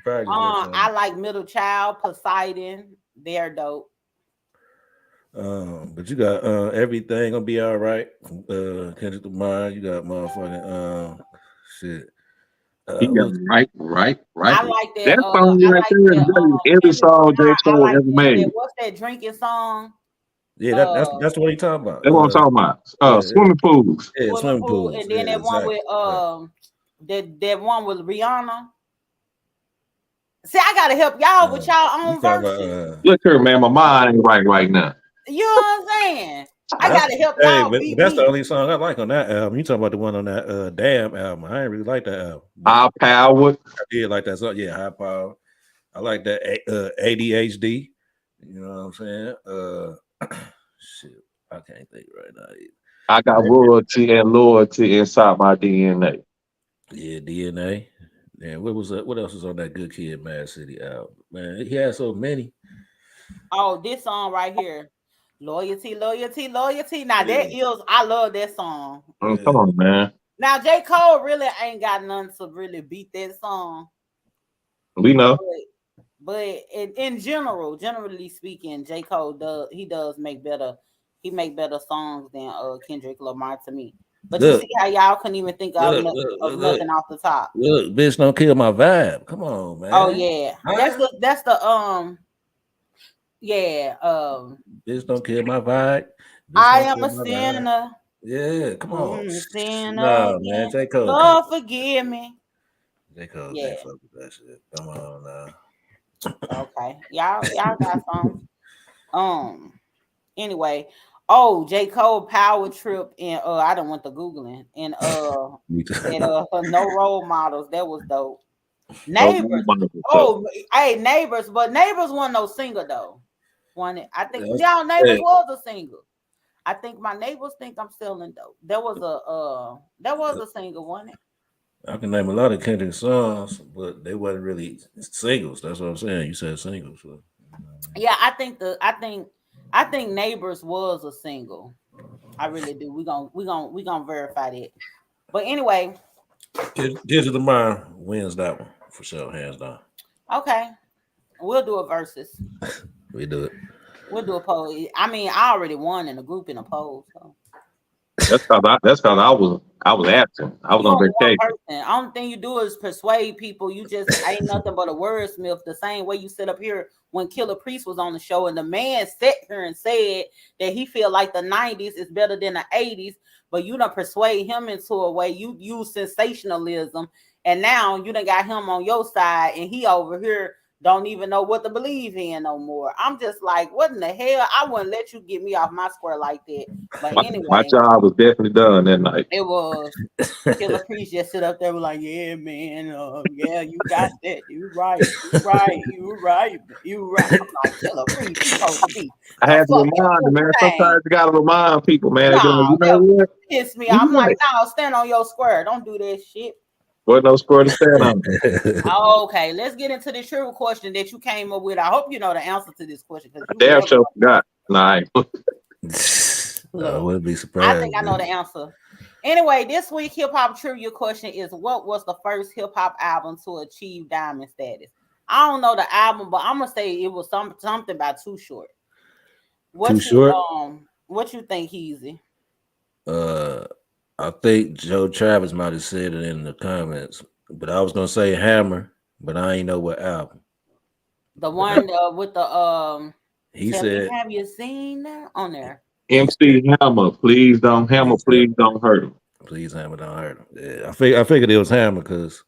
I like Middle Child, Poseidon. They're dope. But you got Everything Gonna Be All Right. Kendrick Lamar. You got motherfucking shit. Right. I like that. That song right there. Every song J. Cole ever made. What's that drinking song? Yeah, that's what you talking about. That's what I'm talking about. Swimming pools. Yeah, swimming pools. And then that one with that one with Rihanna. See, I gotta help y'all with y'all own verses. Look here, man. My mind ain't right now. You know what I'm saying? I gotta help y'all. But that's the only song I like on that album. You talking about the one on that Damn album? I ain't really like that album. High Power. I did like that song. Yeah, High Power. I like that ADHD. You know what I'm saying? Shit, I can't think right now either. I got royalty and loyalty inside my DNA. Yeah, DNA. Yeah, what else was on that Good Kid, Mad City album? Man, he had so many. Oh, this song right here. Loyalty. Now that is, I love that song. Oh, come on, man. Now J. Cole really ain't got nothing to really beat that song. We know. But in generally speaking, J. Cole does make better songs than Kendrick Lamar to me. But you see how y'all couldn't even think of nothing off the top. Look, bitch, don't kill my vibe. Come on, man. Oh yeah, that's the yeah. Bitch, don't kill my vibe. I am a sinner. Yeah, come on. Sinner. No, man, J. Cole. Lord, forgive me. J. Cole can't fuck with that shit. Come on now. Okay, y'all got some. Anyway, Oh, J. Cole Power Trip and I don't want the Googling and No Role Models. That was dope. Neighbors. Oh, hey, Neighbors, but Neighbors wasn't no singer though. I think y'all Neighbors was a singer. I think my neighbors think I'm selling dope. That was a singer, wasn't it? I can name a lot of Kendrick songs, but they wasn't really singles. That's what I'm saying. You said singles. So. Yeah, I think Neighbors was a single. I really do. We gonna verify that. But anyway, Digital Mind wins that one for sure, hands down. Okay, we'll do a versus. We do it. We'll do a poll. I mean, I already won in a group in a poll. So. That's because I was absent. I was on vacation. Only thing you do is persuade people. You just ain't nothing but a wordsmith. The same way you sit up here when Killer Priest was on the show, and the man sat here and said that he feel like the 90s is better than the 80s, but you done persuade him into a way. You use sensationalism, and now you done got him on your side, and he over here don't even know what to believe in no more. I'm just like, what in the hell? I wouldn't let you get me off my square like that. But anyway, my job was definitely done that night. It was. Killer Priest just sit up there was like, yeah, man, yeah, you got that. You right. I'm like, Killer Priest, you supposed to be. I had to remind them, man. Sometimes you gotta remind people, man. No, that piss me. I'm like, no, stand on your square. Don't do that shit. What no square to stand on. Okay, let's get into the trivia question that you came up with. I hope you know the answer to this question. I damn sure forgot. Nah. I wouldn't be surprised. I think I know the answer. Anyway, this week hip hop trivia question is: what was the first hip hop album to achieve diamond status? I don't know the album, but I'm gonna say it was something by Too Short. Too Short. What you think, Easy? I think Joe Travis might have said it in the comments, but I was gonna say Hammer, but I ain't know what album. The one with the He said, "Have you seen that on there?" MC Hammer, please don't Hammer, please don't hurt him. Please Hammer, don't hurt him. Yeah, I figured it was Hammer because,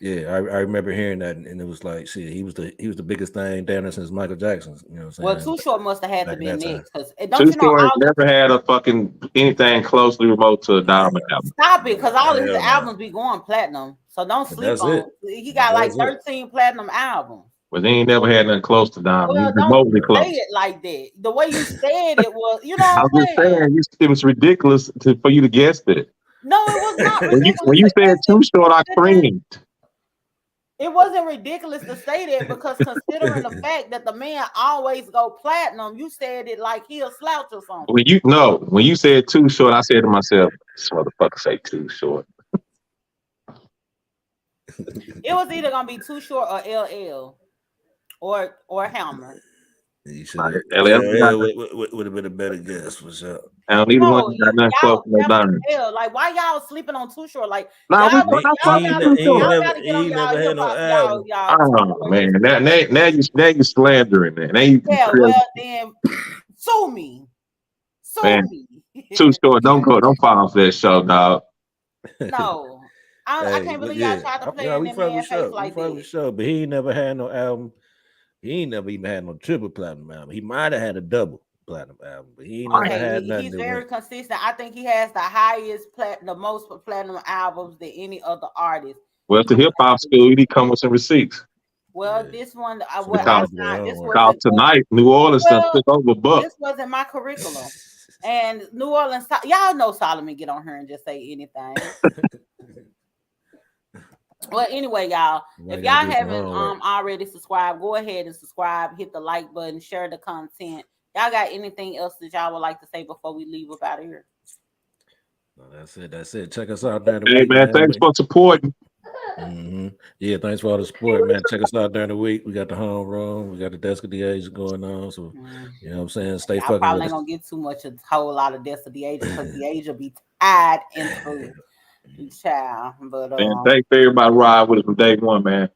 yeah, I remember hearing that, and it was like, shit, he was the biggest thing down there since Michael Jackson. You know what I'm saying? Well, Too Short must have had to be next because Too Short never had a fucking anything closely remote to a diamond album. Stop it, because all of his albums be going platinum. So don't sleep on it. He got like 13 platinum albums. But they ain't never had nothing close to diamond. Well, don't say it like that. The way you said it was, you know what I'm saying? It was ridiculous for you to guess that. No, it was not ridiculous. when you said Too Short, I screamed. It wasn't ridiculous to say that because considering the fact that the man always go platinum, you said it like he a slouch or something. When you said Too Short, I said to myself, this motherfucker say Too Short. It was either gonna be Too Short or LL or Hammer. You should would have been a better guess for sure. I don't even want to got nothing close to diamond. Like, why y'all sleeping on Too Short? Like, he never had no album. Oh man, now you slandering that. Well then, sue me. Too Short, don't fall off that show, dog. No, I can't believe y'all tried to play in that man's face like that. But he ain't never had no album. He ain't never even had no triple platinum album. He might have had a double platinum album, but he ain't never had nothing. He's very consistent. I think he has the highest the most platinum albums than any other artist. Well, to hip hop school, he come with some receipts. Well, this one, tonight, New Orleans took over Buck. This wasn't my curriculum, and New Orleans, y'all know Solomon get on her and just say anything. Well, anyway, y'all, if y'all haven't already subscribed, go ahead and subscribe, hit the like button, share the content. Y'all got anything else that y'all would like to say before we leave up out of here? No, that's it. Check us out during the week. Hey, man, thanks for supporting. Mm-hmm. Yeah, thanks for all the support, man. Check us out during the week. We got the home room. We got the Desk of the Age going on. So, you know what I'm saying? Stay fucking. Probably ain't going to get too much, a whole lot of Desk of the Age because the Age will be tied into child. But man, thanks for everybody ride with us from day one, man.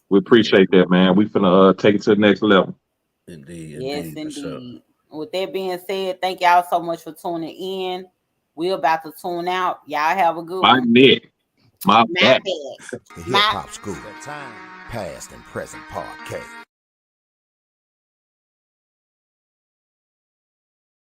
We appreciate that, man. We finna take it to the next level. Indeed. Yes, indeed. Sure. With that being said, thank y'all so much for tuning in. We're about to tune out. Y'all have a good one. My back. The Hip Hop School, Time, Past and Present Podcast.